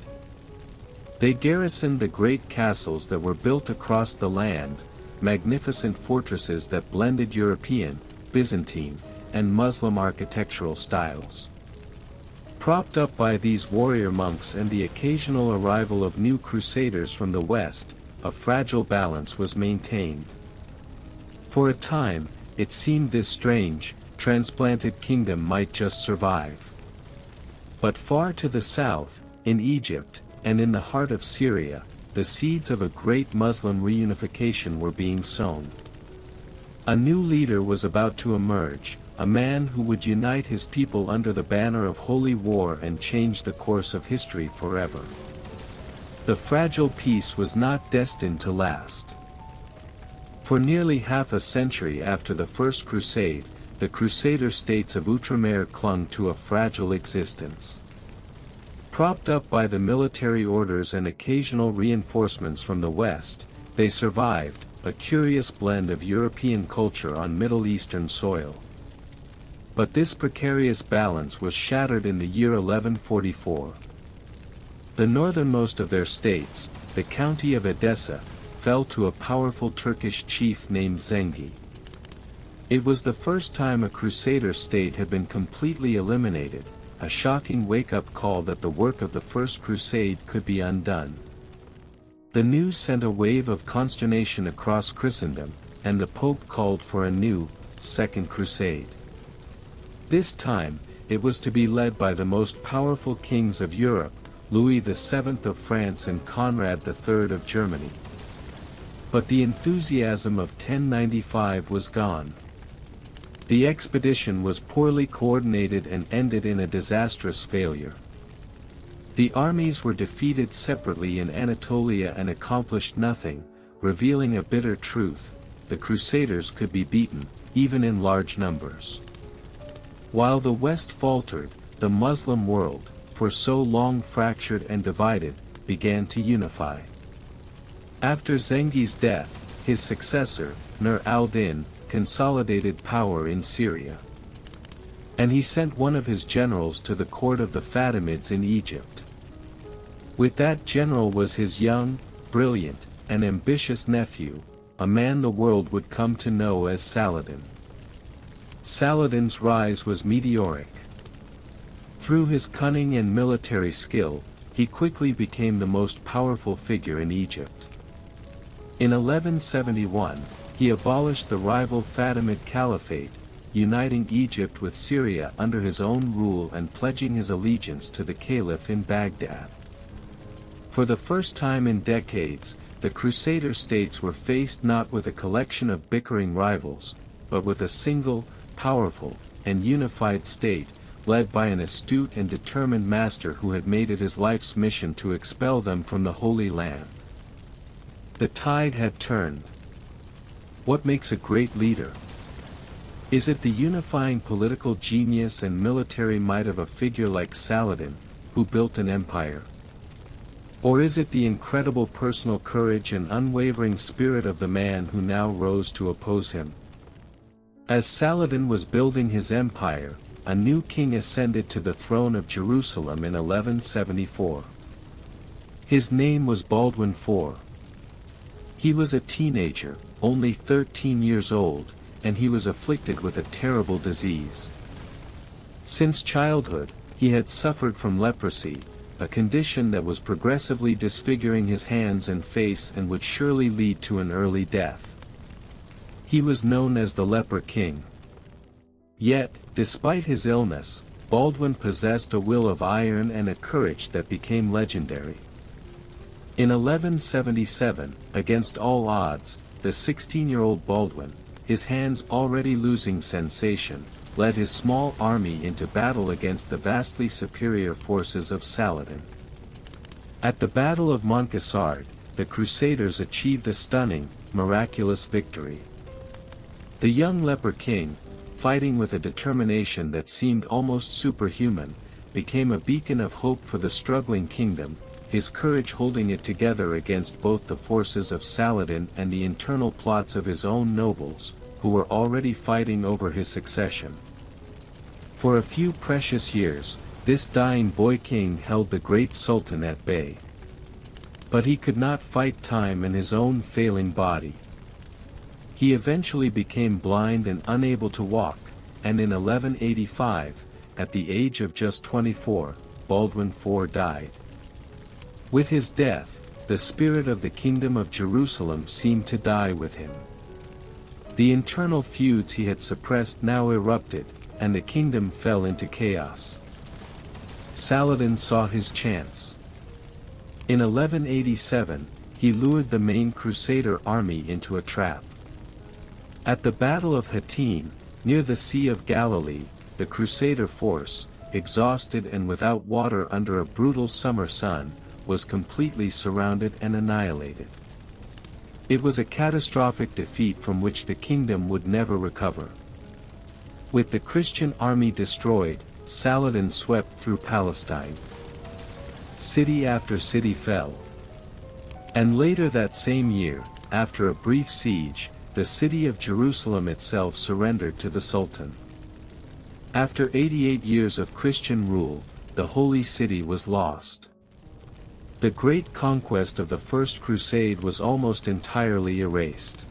S1: They garrisoned the great castles that were built across the land, magnificent fortresses that blended European, Byzantine, and Muslim architectural styles. Propped up by these warrior monks and the occasional arrival of new crusaders from the west, a fragile balance was maintained. For a time, it seemed this strange, transplanted kingdom might just survive. But far to the south, in Egypt, and in the heart of Syria, the seeds of a great Muslim reunification were being sown. A new leader was about to emerge, a man who would unite his people under the banner of holy war and change the course of history forever. The fragile peace was not destined to last. For nearly half a century after the First Crusade, the Crusader states of Outremer clung to a fragile existence. Propped up by the military orders and occasional reinforcements from the West, they survived, a curious blend of European culture on Middle Eastern soil. But this precarious balance was shattered in the year 1144. The northernmost of their states, the county of Edessa, fell to a powerful Turkish chief named Zengi. It was the first time a Crusader state had been completely eliminated, a shocking wake-up call that the work of the First Crusade could be undone. The news sent a wave of consternation across Christendom, and the Pope called for a new, Second Crusade. This time, it was to be led by the most powerful kings of Europe, Louis VII of France and Conrad III of Germany. But the enthusiasm of 1095 was gone. The expedition was poorly coordinated and ended in a disastrous failure. The armies were defeated separately in Anatolia and accomplished nothing, revealing a bitter truth: the Crusaders could be beaten, even in large numbers. While the West faltered, the Muslim world, for so long fractured and divided, began to unify. After Zengi's death, his successor, Nur al-Din, consolidated power in Syria. And he sent one of his generals to the court of the Fatimids in Egypt. With that general was his young, brilliant, and ambitious nephew, a man the world would come to know as Saladin. Saladin's rise was meteoric. Through his cunning and military skill, he quickly became the most powerful figure in Egypt. In 1171, he abolished the rival Fatimid Caliphate, uniting Egypt with Syria under his own rule and pledging his allegiance to the Caliph in Baghdad. For the first time in decades, the Crusader states were faced not with a collection of bickering rivals, but with a single, powerful, and unified state, led by an astute and determined master who had made it his life's mission to expel them from the Holy Land. The tide had turned. What makes a great leader? Is it the unifying political genius and military might of a figure like Saladin, who built an empire? Or is it the incredible personal courage and unwavering spirit of the man who now rose to oppose him? As Saladin was building his empire, a new king ascended to the throne of Jerusalem in 1174. His name was Baldwin IV. He was a teenager, only 13 years old, and he was afflicted with a terrible disease. Since childhood, he had suffered from leprosy, a condition that was progressively disfiguring his hands and face and would surely lead to an early death. He was known as the Leper King. Yet, despite his illness, Baldwin possessed a will of iron and a courage that became legendary. In 1177, against all odds, the 16-year-old Baldwin, his hands already losing sensation, led his small army into battle against the vastly superior forces of Saladin. At the Battle of Montgessard, the Crusaders achieved a stunning, miraculous victory. The young Leper King, fighting with a determination that seemed almost superhuman, became a beacon of hope for the struggling kingdom, his courage holding it together against both the forces of Saladin and the internal plots of his own nobles, who were already fighting over his succession. For a few precious years, this dying boy king held the great sultan at bay. But he could not fight time and his own failing body. He eventually became blind and unable to walk, and in 1185, at the age of just 24, Baldwin IV died. With his death, the spirit of the Kingdom of Jerusalem seemed to die with him. The internal feuds he had suppressed now erupted, and the kingdom fell into chaos. Saladin saw his chance. In 1187, he lured the main Crusader army into a trap. At the Battle of Hattin, near the Sea of Galilee, the Crusader force, exhausted and without water under a brutal summer sun, was completely surrounded and annihilated. It was a catastrophic defeat from which the kingdom would never recover. With the Christian army destroyed, Saladin swept through Palestine. City after city fell. And later that same year, after a brief siege, the city of Jerusalem itself surrendered to the Sultan. After 88 years of Christian rule, the Holy City was lost. The great conquest of the First Crusade was almost entirely erased.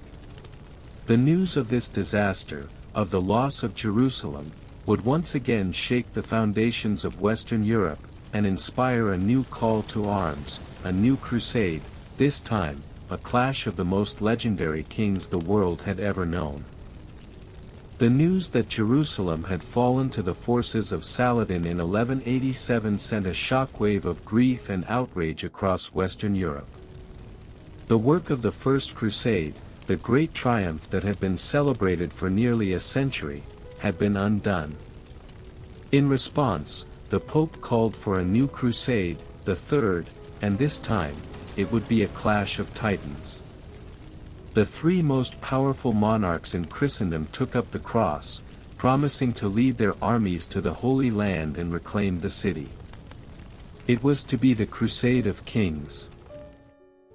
S1: The news of this disaster, of the loss of Jerusalem, would once again shake the foundations of Western Europe, and inspire a new call to arms, a new crusade, this time, a clash of the most legendary kings the world had ever known. The news that Jerusalem had fallen to the forces of Saladin in 1187 sent a shockwave of grief and outrage across Western Europe. The work of the First Crusade, the great triumph that had been celebrated for nearly a century, had been undone. In response, the Pope called for a new crusade, the third, and this time, it would be a clash of titans. The three most powerful monarchs in Christendom took up the cross, promising to lead their armies to the Holy Land and reclaim the city. It was to be the Crusade of Kings.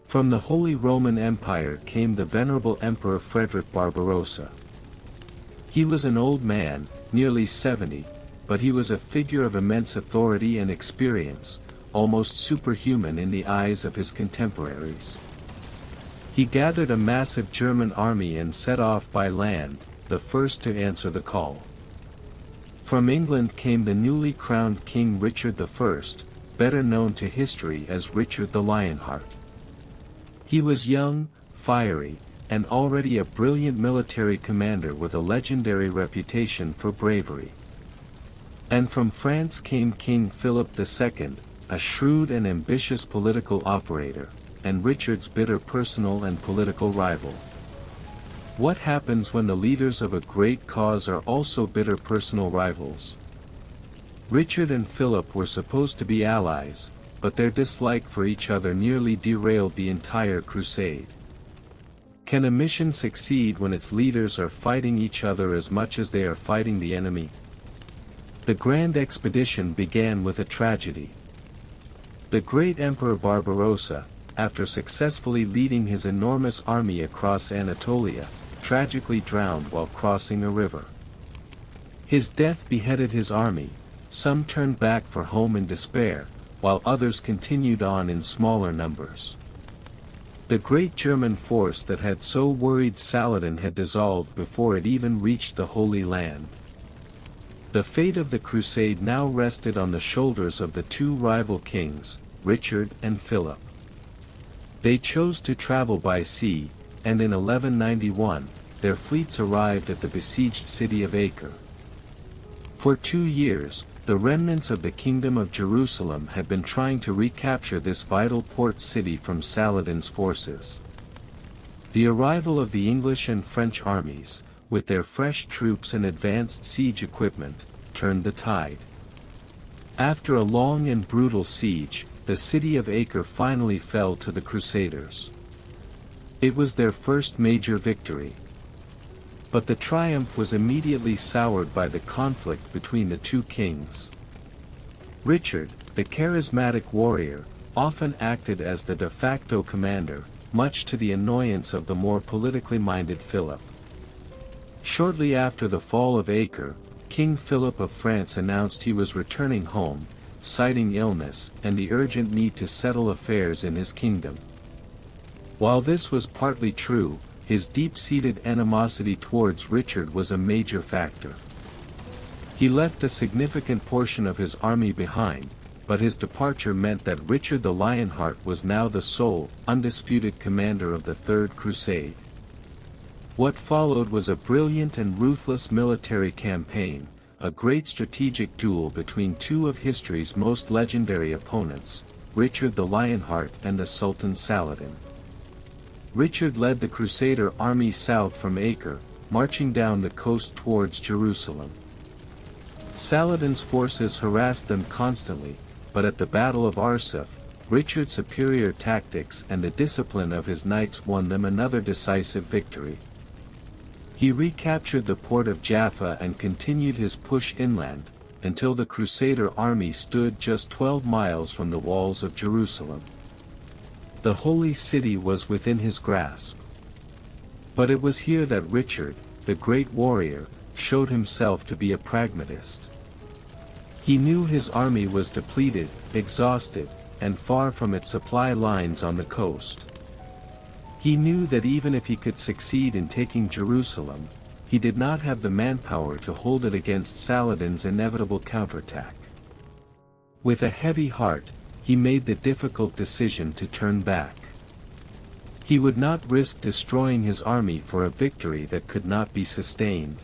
S1: From the Holy Roman Empire came the venerable Emperor Frederick Barbarossa. He was an old man, nearly 70, but he was a figure of immense authority and experience, almost superhuman in the eyes of his contemporaries. He gathered a massive German army and set off by land, the first to answer the call. From England came the newly crowned King Richard I, better known to history as Richard the Lionheart. He was young, fiery, and already a brilliant military commander with a legendary reputation for bravery. And from France came King Philip II, a shrewd and ambitious political operator, and Richard's bitter personal and political rival. What happens when the leaders of a great cause are also bitter personal rivals? Richard and Philip were supposed to be allies, but their dislike for each other nearly derailed the entire crusade. Can a mission succeed when its leaders are fighting each other as much as they are fighting the enemy? The grand expedition began with a tragedy. The great Emperor Barbarossa, after successfully leading his enormous army across Anatolia, tragically drowned while crossing a river. His death beheaded his army, some turned back for home in despair, while others continued on in smaller numbers. The great German force that had so worried Saladin had dissolved before it even reached the Holy Land. The fate of the crusade now rested on the shoulders of the two rival kings, Richard and Philip. They chose to travel by sea, and in 1191, their fleets arrived at the besieged city of Acre. For 2 years, the remnants of the Kingdom of Jerusalem had been trying to recapture this vital port city from Saladin's forces. The arrival of the English and French armies, with their fresh troops and advanced siege equipment, turned the tide. After a long and brutal siege, the city of Acre finally fell to the Crusaders. It was their first major victory. But the triumph was immediately soured by the conflict between the two kings. Richard, the charismatic warrior, often acted as the de facto commander, much to the annoyance of the more politically minded Philip. Shortly after the fall of Acre, King Philip of France announced he was returning home, citing illness and the urgent need to settle affairs in his kingdom. While this was partly true, his deep-seated animosity towards Richard was a major factor. He left a significant portion of his army behind, but his departure meant that Richard the Lionheart was now the sole, undisputed commander of the Third Crusade. What followed was a brilliant and ruthless military campaign, a great strategic duel between two of history's most legendary opponents, Richard the Lionheart and the Sultan Saladin. Richard led the Crusader army south from Acre, marching down the coast towards Jerusalem. Saladin's forces harassed them constantly, but at the Battle of Arsuf, Richard's superior tactics and the discipline of his knights won them another decisive victory. He recaptured the port of Jaffa and continued his push inland, until the Crusader army stood just 12 miles from the walls of Jerusalem. The holy city was within his grasp. But it was here that Richard, the great warrior, showed himself to be a pragmatist. He knew his army was depleted, exhausted, and far from its supply lines on the coast. He knew that even if he could succeed in taking Jerusalem, he did not have the manpower to hold it against Saladin's inevitable counterattack. With a heavy heart, he made the difficult decision to turn back. He would not risk destroying his army for a victory that could not be sustained.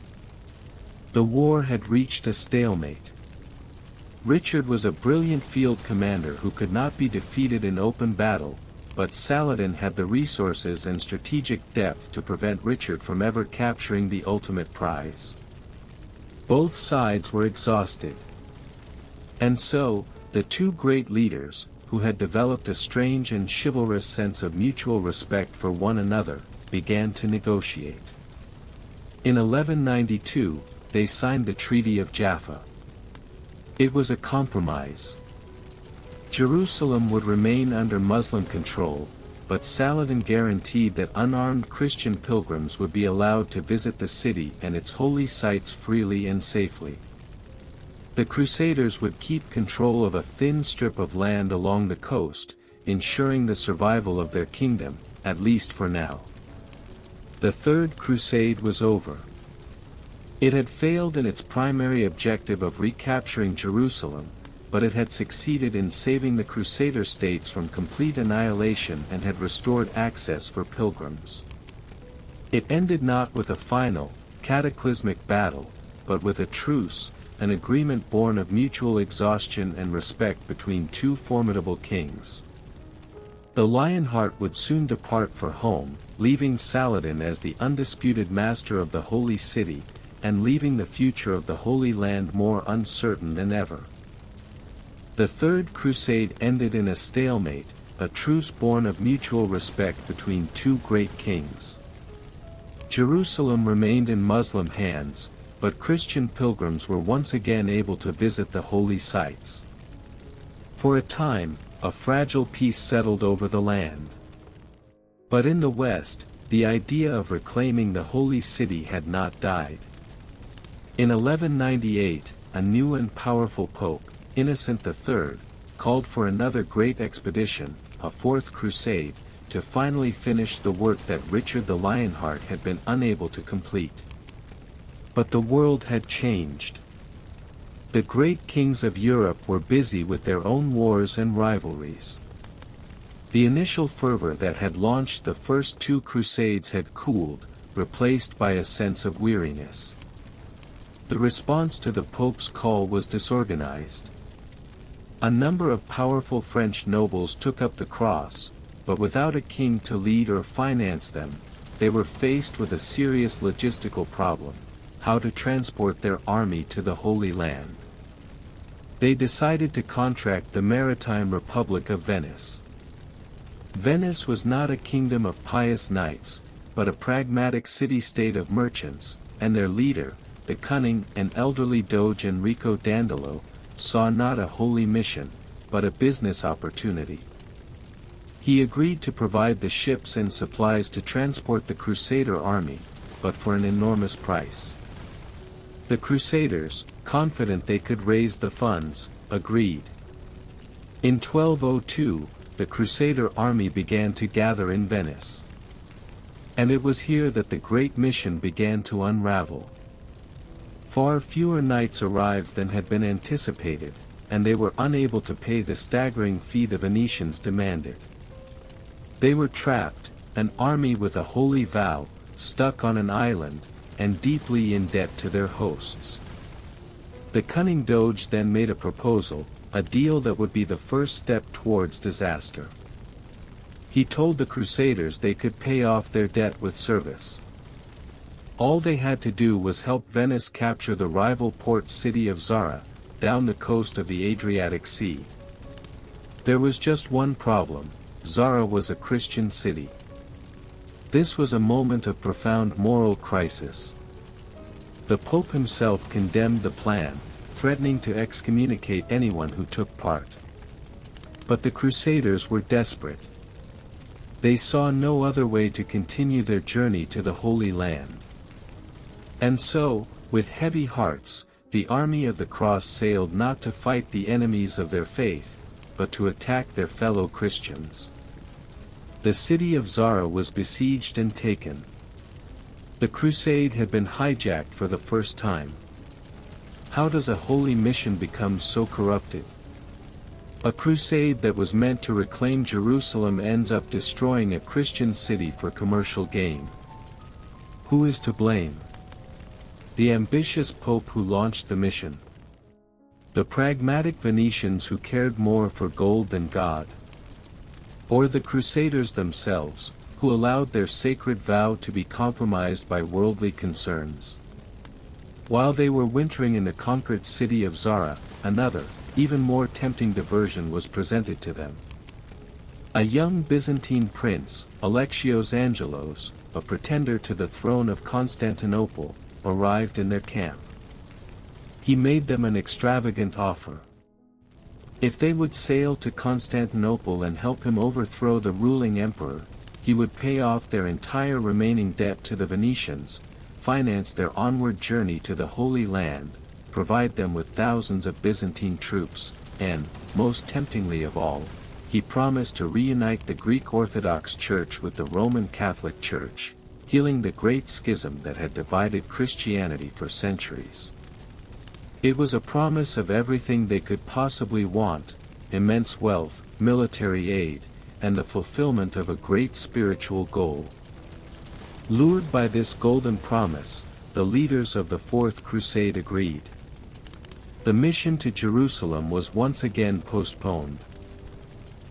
S1: The war had reached a stalemate. Richard was a brilliant field commander who could not be defeated in open battle, but Saladin had the resources and strategic depth to prevent Richard from ever capturing the ultimate prize. Both sides were exhausted. And so, the two great leaders, who had developed a strange and chivalrous sense of mutual respect for one another, began to negotiate. In 1192, they signed the Treaty of Jaffa. It was a compromise. Jerusalem would remain under Muslim control, but Saladin guaranteed that unarmed Christian pilgrims would be allowed to visit the city and its holy sites freely and safely. The Crusaders would keep control of a thin strip of land along the coast, ensuring the survival of their kingdom, at least for now. The Third Crusade was over. It had failed in its primary objective of recapturing Jerusalem, but it had succeeded in saving the Crusader states from complete annihilation and had restored access for pilgrims. It ended not with a final, cataclysmic battle, but with a truce, an agreement born of mutual exhaustion and respect between two formidable kings. The Lionheart would soon depart for home, leaving Saladin as the undisputed master of the Holy City, and leaving the future of the Holy Land more uncertain than ever. The Third Crusade ended in a stalemate, a truce born of mutual respect between two great kings. Jerusalem remained in Muslim hands, but Christian pilgrims were once again able to visit the holy sites. For a time, a fragile peace settled over the land. But in the West, the idea of reclaiming the Holy City had not died. In 1198, a new and powerful pope, Innocent III, called for another great expedition, a Fourth Crusade, to finally finish the work that Richard the Lionheart had been unable to complete. But the world had changed. The great kings of Europe were busy with their own wars and rivalries. The initial fervor that had launched the first two crusades had cooled, replaced by a sense of weariness. The response to the Pope's call was disorganized. A number of powerful French nobles took up the cross, but without a king to lead or finance them, they were faced with a serious logistical problem: how to transport their army to the Holy Land. They decided to contract the maritime Republic of Venice. Venice was not a kingdom of pious knights, but a pragmatic city-state of merchants, and their leader, the cunning and elderly Doge Enrico Dandolo, saw not a holy mission, but a business opportunity. He agreed to provide the ships and supplies to transport the Crusader army, but for an enormous price. The Crusaders, confident they could raise the funds, agreed. In 1202, the Crusader army began to gather in Venice. And it was here that the great mission began to unravel. Far fewer knights arrived than had been anticipated, and they were unable to pay the staggering fee the Venetians demanded. They were trapped, an army with a holy vow, stuck on an island, and deeply in debt to their hosts. The cunning Doge then made a proposal, a deal that would be the first step towards disaster. He told the Crusaders they could pay off their debt with service. All they had to do was help Venice capture the rival port city of Zara, down the coast of the Adriatic Sea. There was just one problem: Zara was a Christian city. This was a moment of profound moral crisis. The Pope himself condemned the plan, threatening to excommunicate anyone who took part. But the Crusaders were desperate. They saw no other way to continue their journey to the Holy Land. And so, with heavy hearts, the army of the cross sailed not to fight the enemies of their faith, but to attack their fellow Christians. The city of Zara was besieged and taken. The crusade had been hijacked for the first time. How does a holy mission become so corrupted? A crusade that was meant to reclaim Jerusalem ends up destroying a Christian city for commercial gain. Who is to blame? The ambitious pope who launched the mission? The pragmatic Venetians who cared more for gold than God? Or the Crusaders themselves, who allowed their sacred vow to be compromised by worldly concerns? While they were wintering in the conquered city of Zara, another, even more tempting diversion was presented to them. A young Byzantine prince, Alexios Angelos, a pretender to the throne of Constantinople, arrived in their camp. He made them an extravagant offer. If they would sail to Constantinople and help him overthrow the ruling emperor, he would pay off their entire remaining debt to the Venetians, finance their onward journey to the Holy Land, provide them with thousands of Byzantine troops, and, most temptingly of all, he promised to reunite the Greek Orthodox Church with the Roman Catholic Church, healing the great schism that had divided Christianity for centuries. It was a promise of everything they could possibly want: immense wealth, military aid, and the fulfillment of a great spiritual goal. Lured by this golden promise, the leaders of the Fourth Crusade agreed. The mission to Jerusalem was once again postponed.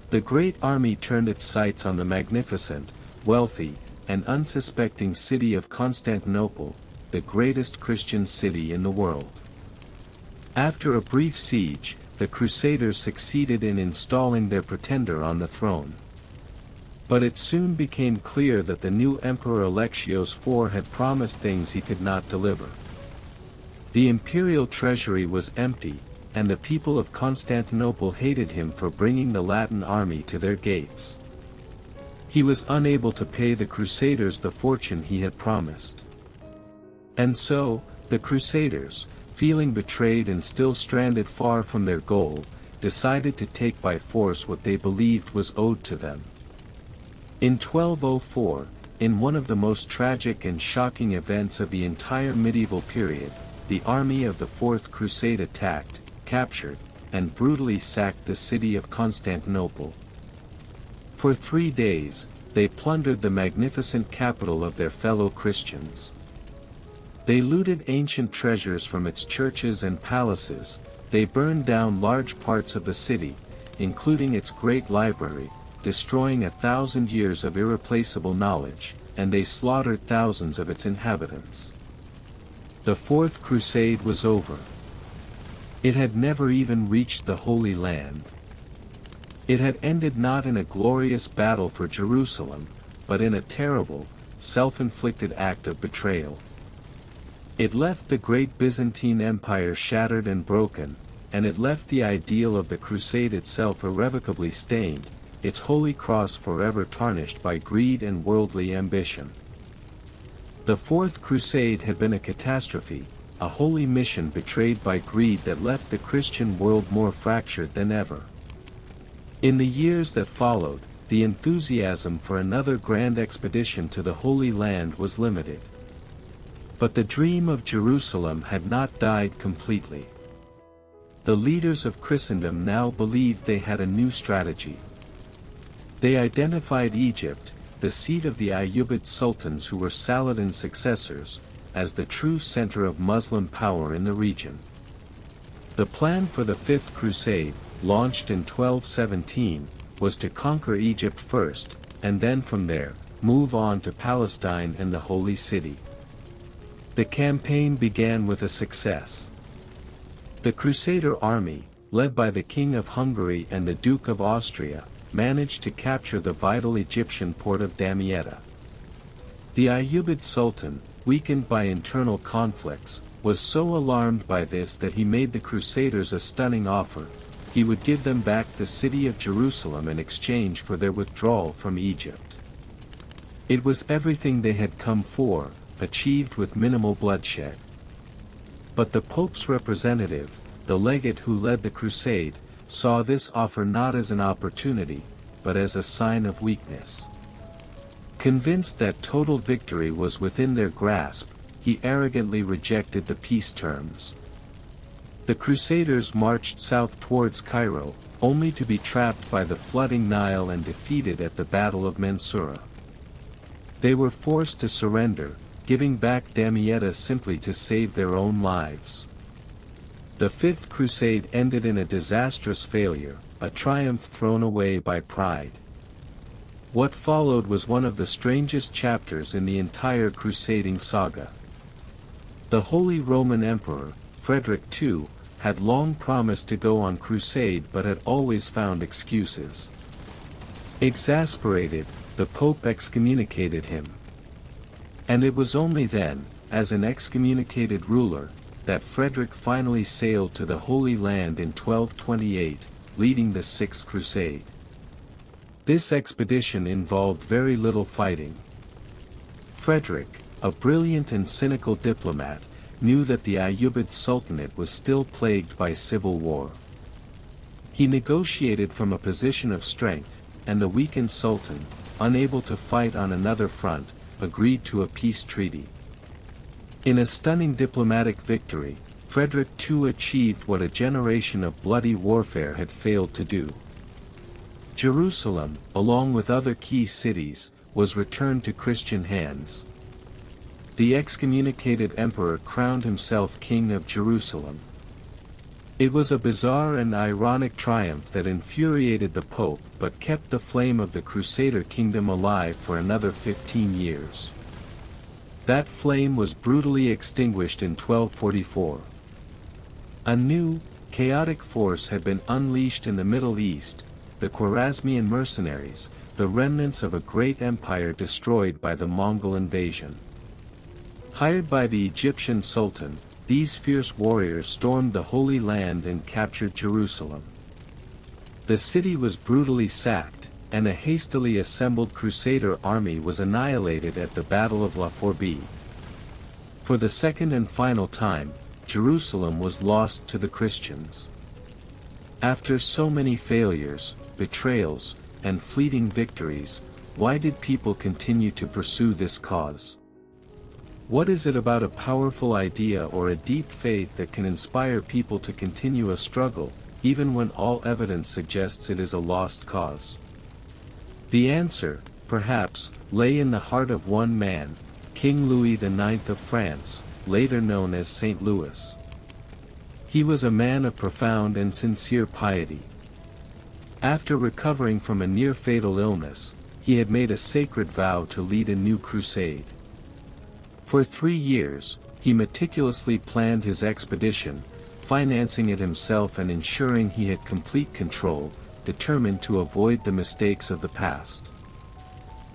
S1: The great army turned its sights on the magnificent, wealthy, and unsuspecting city of Constantinople, the greatest Christian city in the world. After a brief siege, the Crusaders succeeded in installing their pretender on the throne. But it soon became clear that the new Emperor Alexios IV had promised things he could not deliver. The imperial treasury was empty, and the people of Constantinople hated him for bringing the Latin army to their gates. He was unable to pay the Crusaders the fortune he had promised. And so, the Crusaders, feeling betrayed and still stranded far from their goal, decided to take by force what they believed was owed to them. In 1204, in one of the most tragic and shocking events of the entire medieval period, the army of the Fourth Crusade attacked, captured, and brutally sacked the city of Constantinople. For 3 days, they plundered the magnificent capital of their fellow Christians. They looted ancient treasures from its churches and palaces, they burned down large parts of the city, including its great library, destroying 1,000 years of irreplaceable knowledge, and they slaughtered thousands of its inhabitants. The Fourth Crusade was over. It had never even reached the Holy Land. It had ended not in a glorious battle for Jerusalem, but in a terrible, self-inflicted act of betrayal. It left the great Byzantine Empire shattered and broken, and it left the ideal of the Crusade itself irrevocably stained, its holy cross forever tarnished by greed and worldly ambition. The Fourth Crusade had been a catastrophe, a holy mission betrayed by greed that left the Christian world more fractured than ever. In the years that followed, the enthusiasm for another grand expedition to the Holy Land was limited. But the dream of Jerusalem had not died completely. The leaders of Christendom now believed they had a new strategy. They identified Egypt, the seat of the Ayyubid sultans who were Saladin's successors, as the true center of Muslim power in the region. The plan for the Fifth Crusade, launched in 1217, was to conquer Egypt first, and then from there, move on to Palestine and the Holy City. The campaign began with a success. The Crusader army, led by the King of Hungary and the Duke of Austria, managed to capture the vital Egyptian port of Damietta. The Ayyubid Sultan, weakened by internal conflicts, was so alarmed by this that he made the Crusaders a stunning offer: he would give them back the city of Jerusalem in exchange for their withdrawal from Egypt. It was everything they had come for, achieved with minimal bloodshed. But the Pope's representative, the legate who led the crusade, saw this offer not as an opportunity, but as a sign of weakness. Convinced that total victory was within their grasp, he arrogantly rejected the peace terms. The Crusaders marched south towards Cairo, only to be trapped by the flooding Nile and defeated at the Battle of Mansoura. They were forced to surrender, giving back Damietta simply to save their own lives. The Fifth Crusade ended in a disastrous failure, a triumph thrown away by pride. What followed was one of the strangest chapters in the entire crusading saga. The Holy Roman Emperor, Frederick II, had long promised to go on crusade but had always found excuses. Exasperated, the Pope excommunicated him. And it was only then, as an excommunicated ruler, that Frederick finally sailed to the Holy Land in 1228, leading the Sixth Crusade. This expedition involved very little fighting. Frederick, a brilliant and cynical diplomat, knew that the Ayyubid Sultanate was still plagued by civil war. He negotiated from a position of strength, and the weakened Sultan, unable to fight on another front, agreed to a peace treaty. In a stunning diplomatic victory, Frederick II achieved what a generation of bloody warfare had failed to do. Jerusalem, along with other key cities, was returned to Christian hands. The excommunicated emperor crowned himself king of Jerusalem. It was a bizarre and ironic triumph that infuriated the Pope but kept the flame of the Crusader kingdom alive for another 15 years. That flame was brutally extinguished in 1244. A new, chaotic force had been unleashed in the Middle East, the Khwarezmian mercenaries, the remnants of a great empire destroyed by the Mongol invasion. Hired by the Egyptian Sultan, these fierce warriors stormed the Holy Land and captured Jerusalem. The city was brutally sacked, and a hastily assembled Crusader army was annihilated at the Battle of La Fourbe. For the second and final time, Jerusalem was lost to the Christians. After so many failures, betrayals, and fleeting victories, why did people continue to pursue this cause? What is it about a powerful idea or a deep faith that can inspire people to continue a struggle, even when all evidence suggests it is a lost cause? The answer, perhaps, lay in the heart of one man, King Louis IX of France, later known as Saint Louis. He was a man of profound and sincere piety. After recovering from a near-fatal illness, he had made a sacred vow to lead a new crusade. For 3 years, he meticulously planned his expedition, financing it himself and ensuring he had complete control, determined to avoid the mistakes of the past.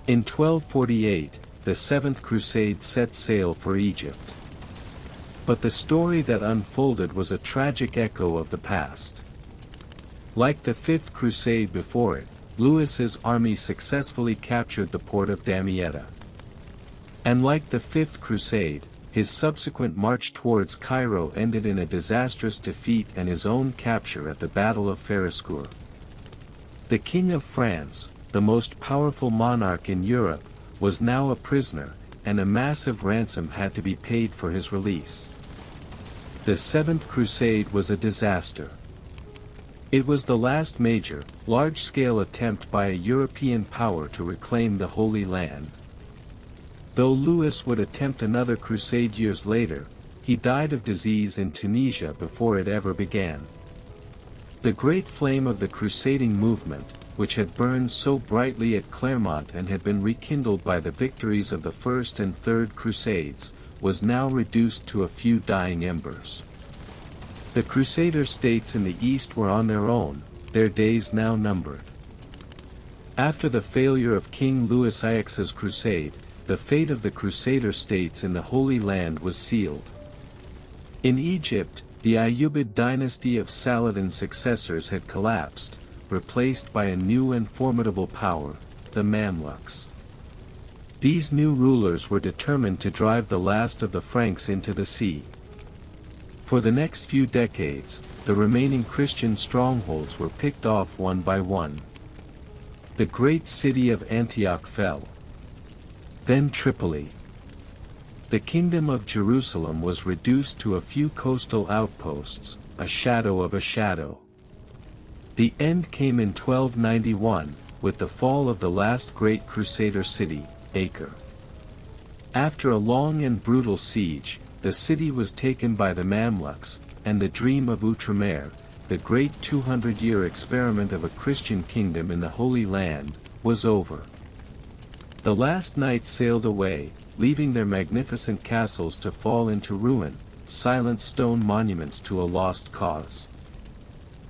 S1: In 1248, the Seventh Crusade set sail for Egypt. But the story that unfolded was a tragic echo of the past. Like the Fifth Crusade before it, Louis's army successfully captured the port of Damietta. And like the Fifth Crusade, his subsequent march towards Cairo ended in a disastrous defeat and his own capture at the Battle of Ferrascour. The King of France, the most powerful monarch in Europe, was now a prisoner, and a massive ransom had to be paid for his release. The Seventh Crusade was a disaster. It was the last major, large-scale attempt by a European power to reclaim the Holy Land. Though Louis would attempt another crusade years later, he died of disease in Tunisia before it ever began. The great flame of the crusading movement, which had burned so brightly at Clermont and had been rekindled by the victories of the First and Third Crusades, was now reduced to a few dying embers. The Crusader states in the East were on their own, their days now numbered. After the failure of King Louis Ix's crusade, the fate of the Crusader states in the Holy Land was sealed. In Egypt, the Ayyubid dynasty of Saladin's successors had collapsed, replaced by a new and formidable power, the Mamluks. These new rulers were determined to drive the last of the Franks into the sea. For the next few decades, the remaining Christian strongholds were picked off one by one. The great city of Antioch fell. Then Tripoli. The kingdom of Jerusalem was reduced to a few coastal outposts, a shadow of a shadow. The end came in 1291, with the fall of the last great Crusader city, Acre. After a long and brutal siege, the city was taken by the Mamluks, and the dream of Outremer, the great 200-year experiment of a Christian kingdom in the Holy Land, was over. The last knights sailed away, leaving their magnificent castles to fall into ruin, silent stone monuments to a lost cause.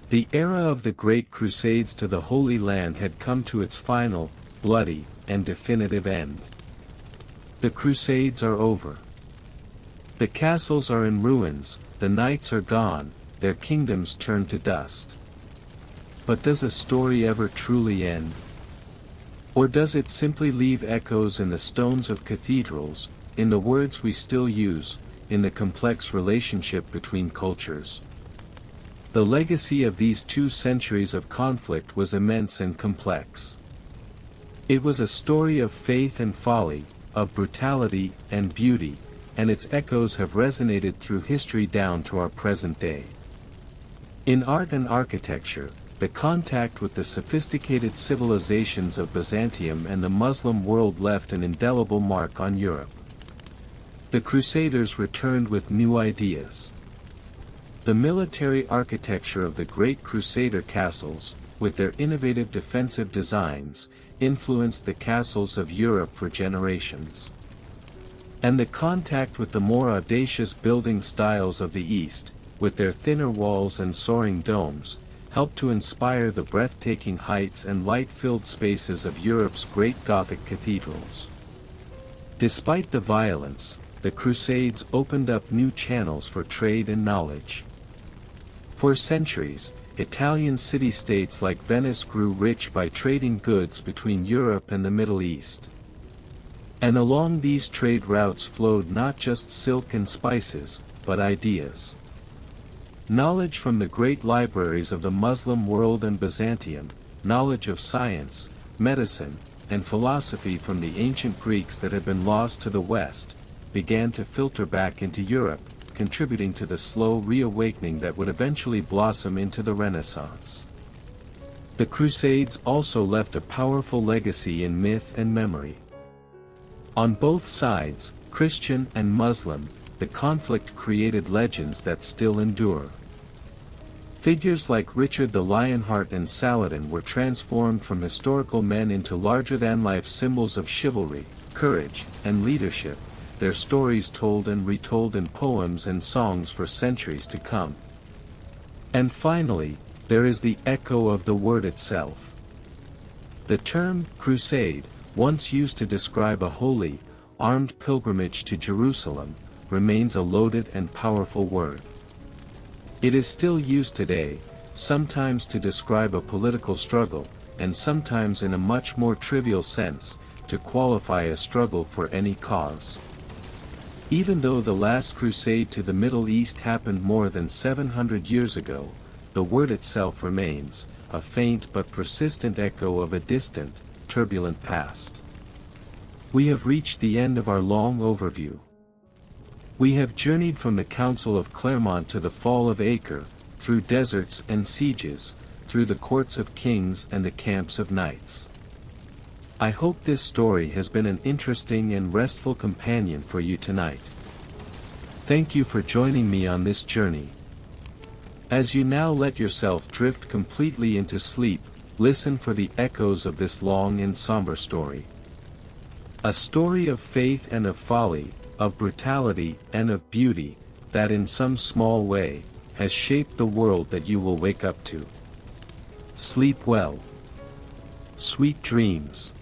S1: The era of the Great Crusades to the Holy Land had come to its final, bloody, and definitive end. The Crusades are over. The castles are in ruins, the knights are gone, their kingdoms turned to dust. But does a story ever truly end? Or does it simply leave echoes in the stones of cathedrals, in the words we still use, in the complex relationship between cultures? The legacy of these 2 centuries of conflict was immense and complex. It was a story of faith and folly, of brutality and beauty, and its echoes have resonated through history down to our present day. In art and architecture, the contact with the sophisticated civilizations of Byzantium and the Muslim world left an indelible mark on Europe. The Crusaders returned with new ideas. The military architecture of the great Crusader castles, with their innovative defensive designs, influenced the castles of Europe for generations. And the contact with the more audacious building styles of the East, with their thinner walls and soaring domes, helped to inspire the breathtaking heights and light-filled spaces of Europe's great Gothic cathedrals. Despite the violence, the Crusades opened up new channels for trade and knowledge. For centuries, Italian city-states like Venice grew rich by trading goods between Europe and the Middle East. And along these trade routes flowed not just silk and spices, but ideas. Knowledge from the great libraries of the Muslim world and Byzantium, knowledge of science, medicine, and philosophy from the ancient Greeks that had been lost to the West, began to filter back into Europe, contributing to the slow reawakening that would eventually blossom into the Renaissance. The Crusades also left a powerful legacy in myth and memory. On both sides, Christian and Muslim, the conflict created legends that still endure. Figures like Richard the Lionheart and Saladin were transformed from historical men into larger-than-life symbols of chivalry, courage, and leadership, their stories told and retold in poems and songs for centuries to come. And finally, there is the echo of the word itself. The term, crusade, once used to describe a holy, armed pilgrimage to Jerusalem, remains a loaded and powerful word. It is still used today, sometimes to describe a political struggle, and sometimes in a much more trivial sense, to qualify a struggle for any cause. Even though the last crusade to the Middle East happened more than 700 years ago, the word itself remains, a faint but persistent echo of a distant, turbulent past. We have reached the end of our long overview. We have journeyed from the Council of Clermont to the fall of Acre, through deserts and sieges, through the courts of kings and the camps of knights. I hope this story has been an interesting and restful companion for you tonight. Thank you for joining me on this journey. As you now let yourself drift completely into sleep, listen for the echoes of this long and somber story. A story of faith and of folly, of brutality and of beauty, that in some small way, has shaped the world that you will wake up to. Sleep well. Sweet dreams.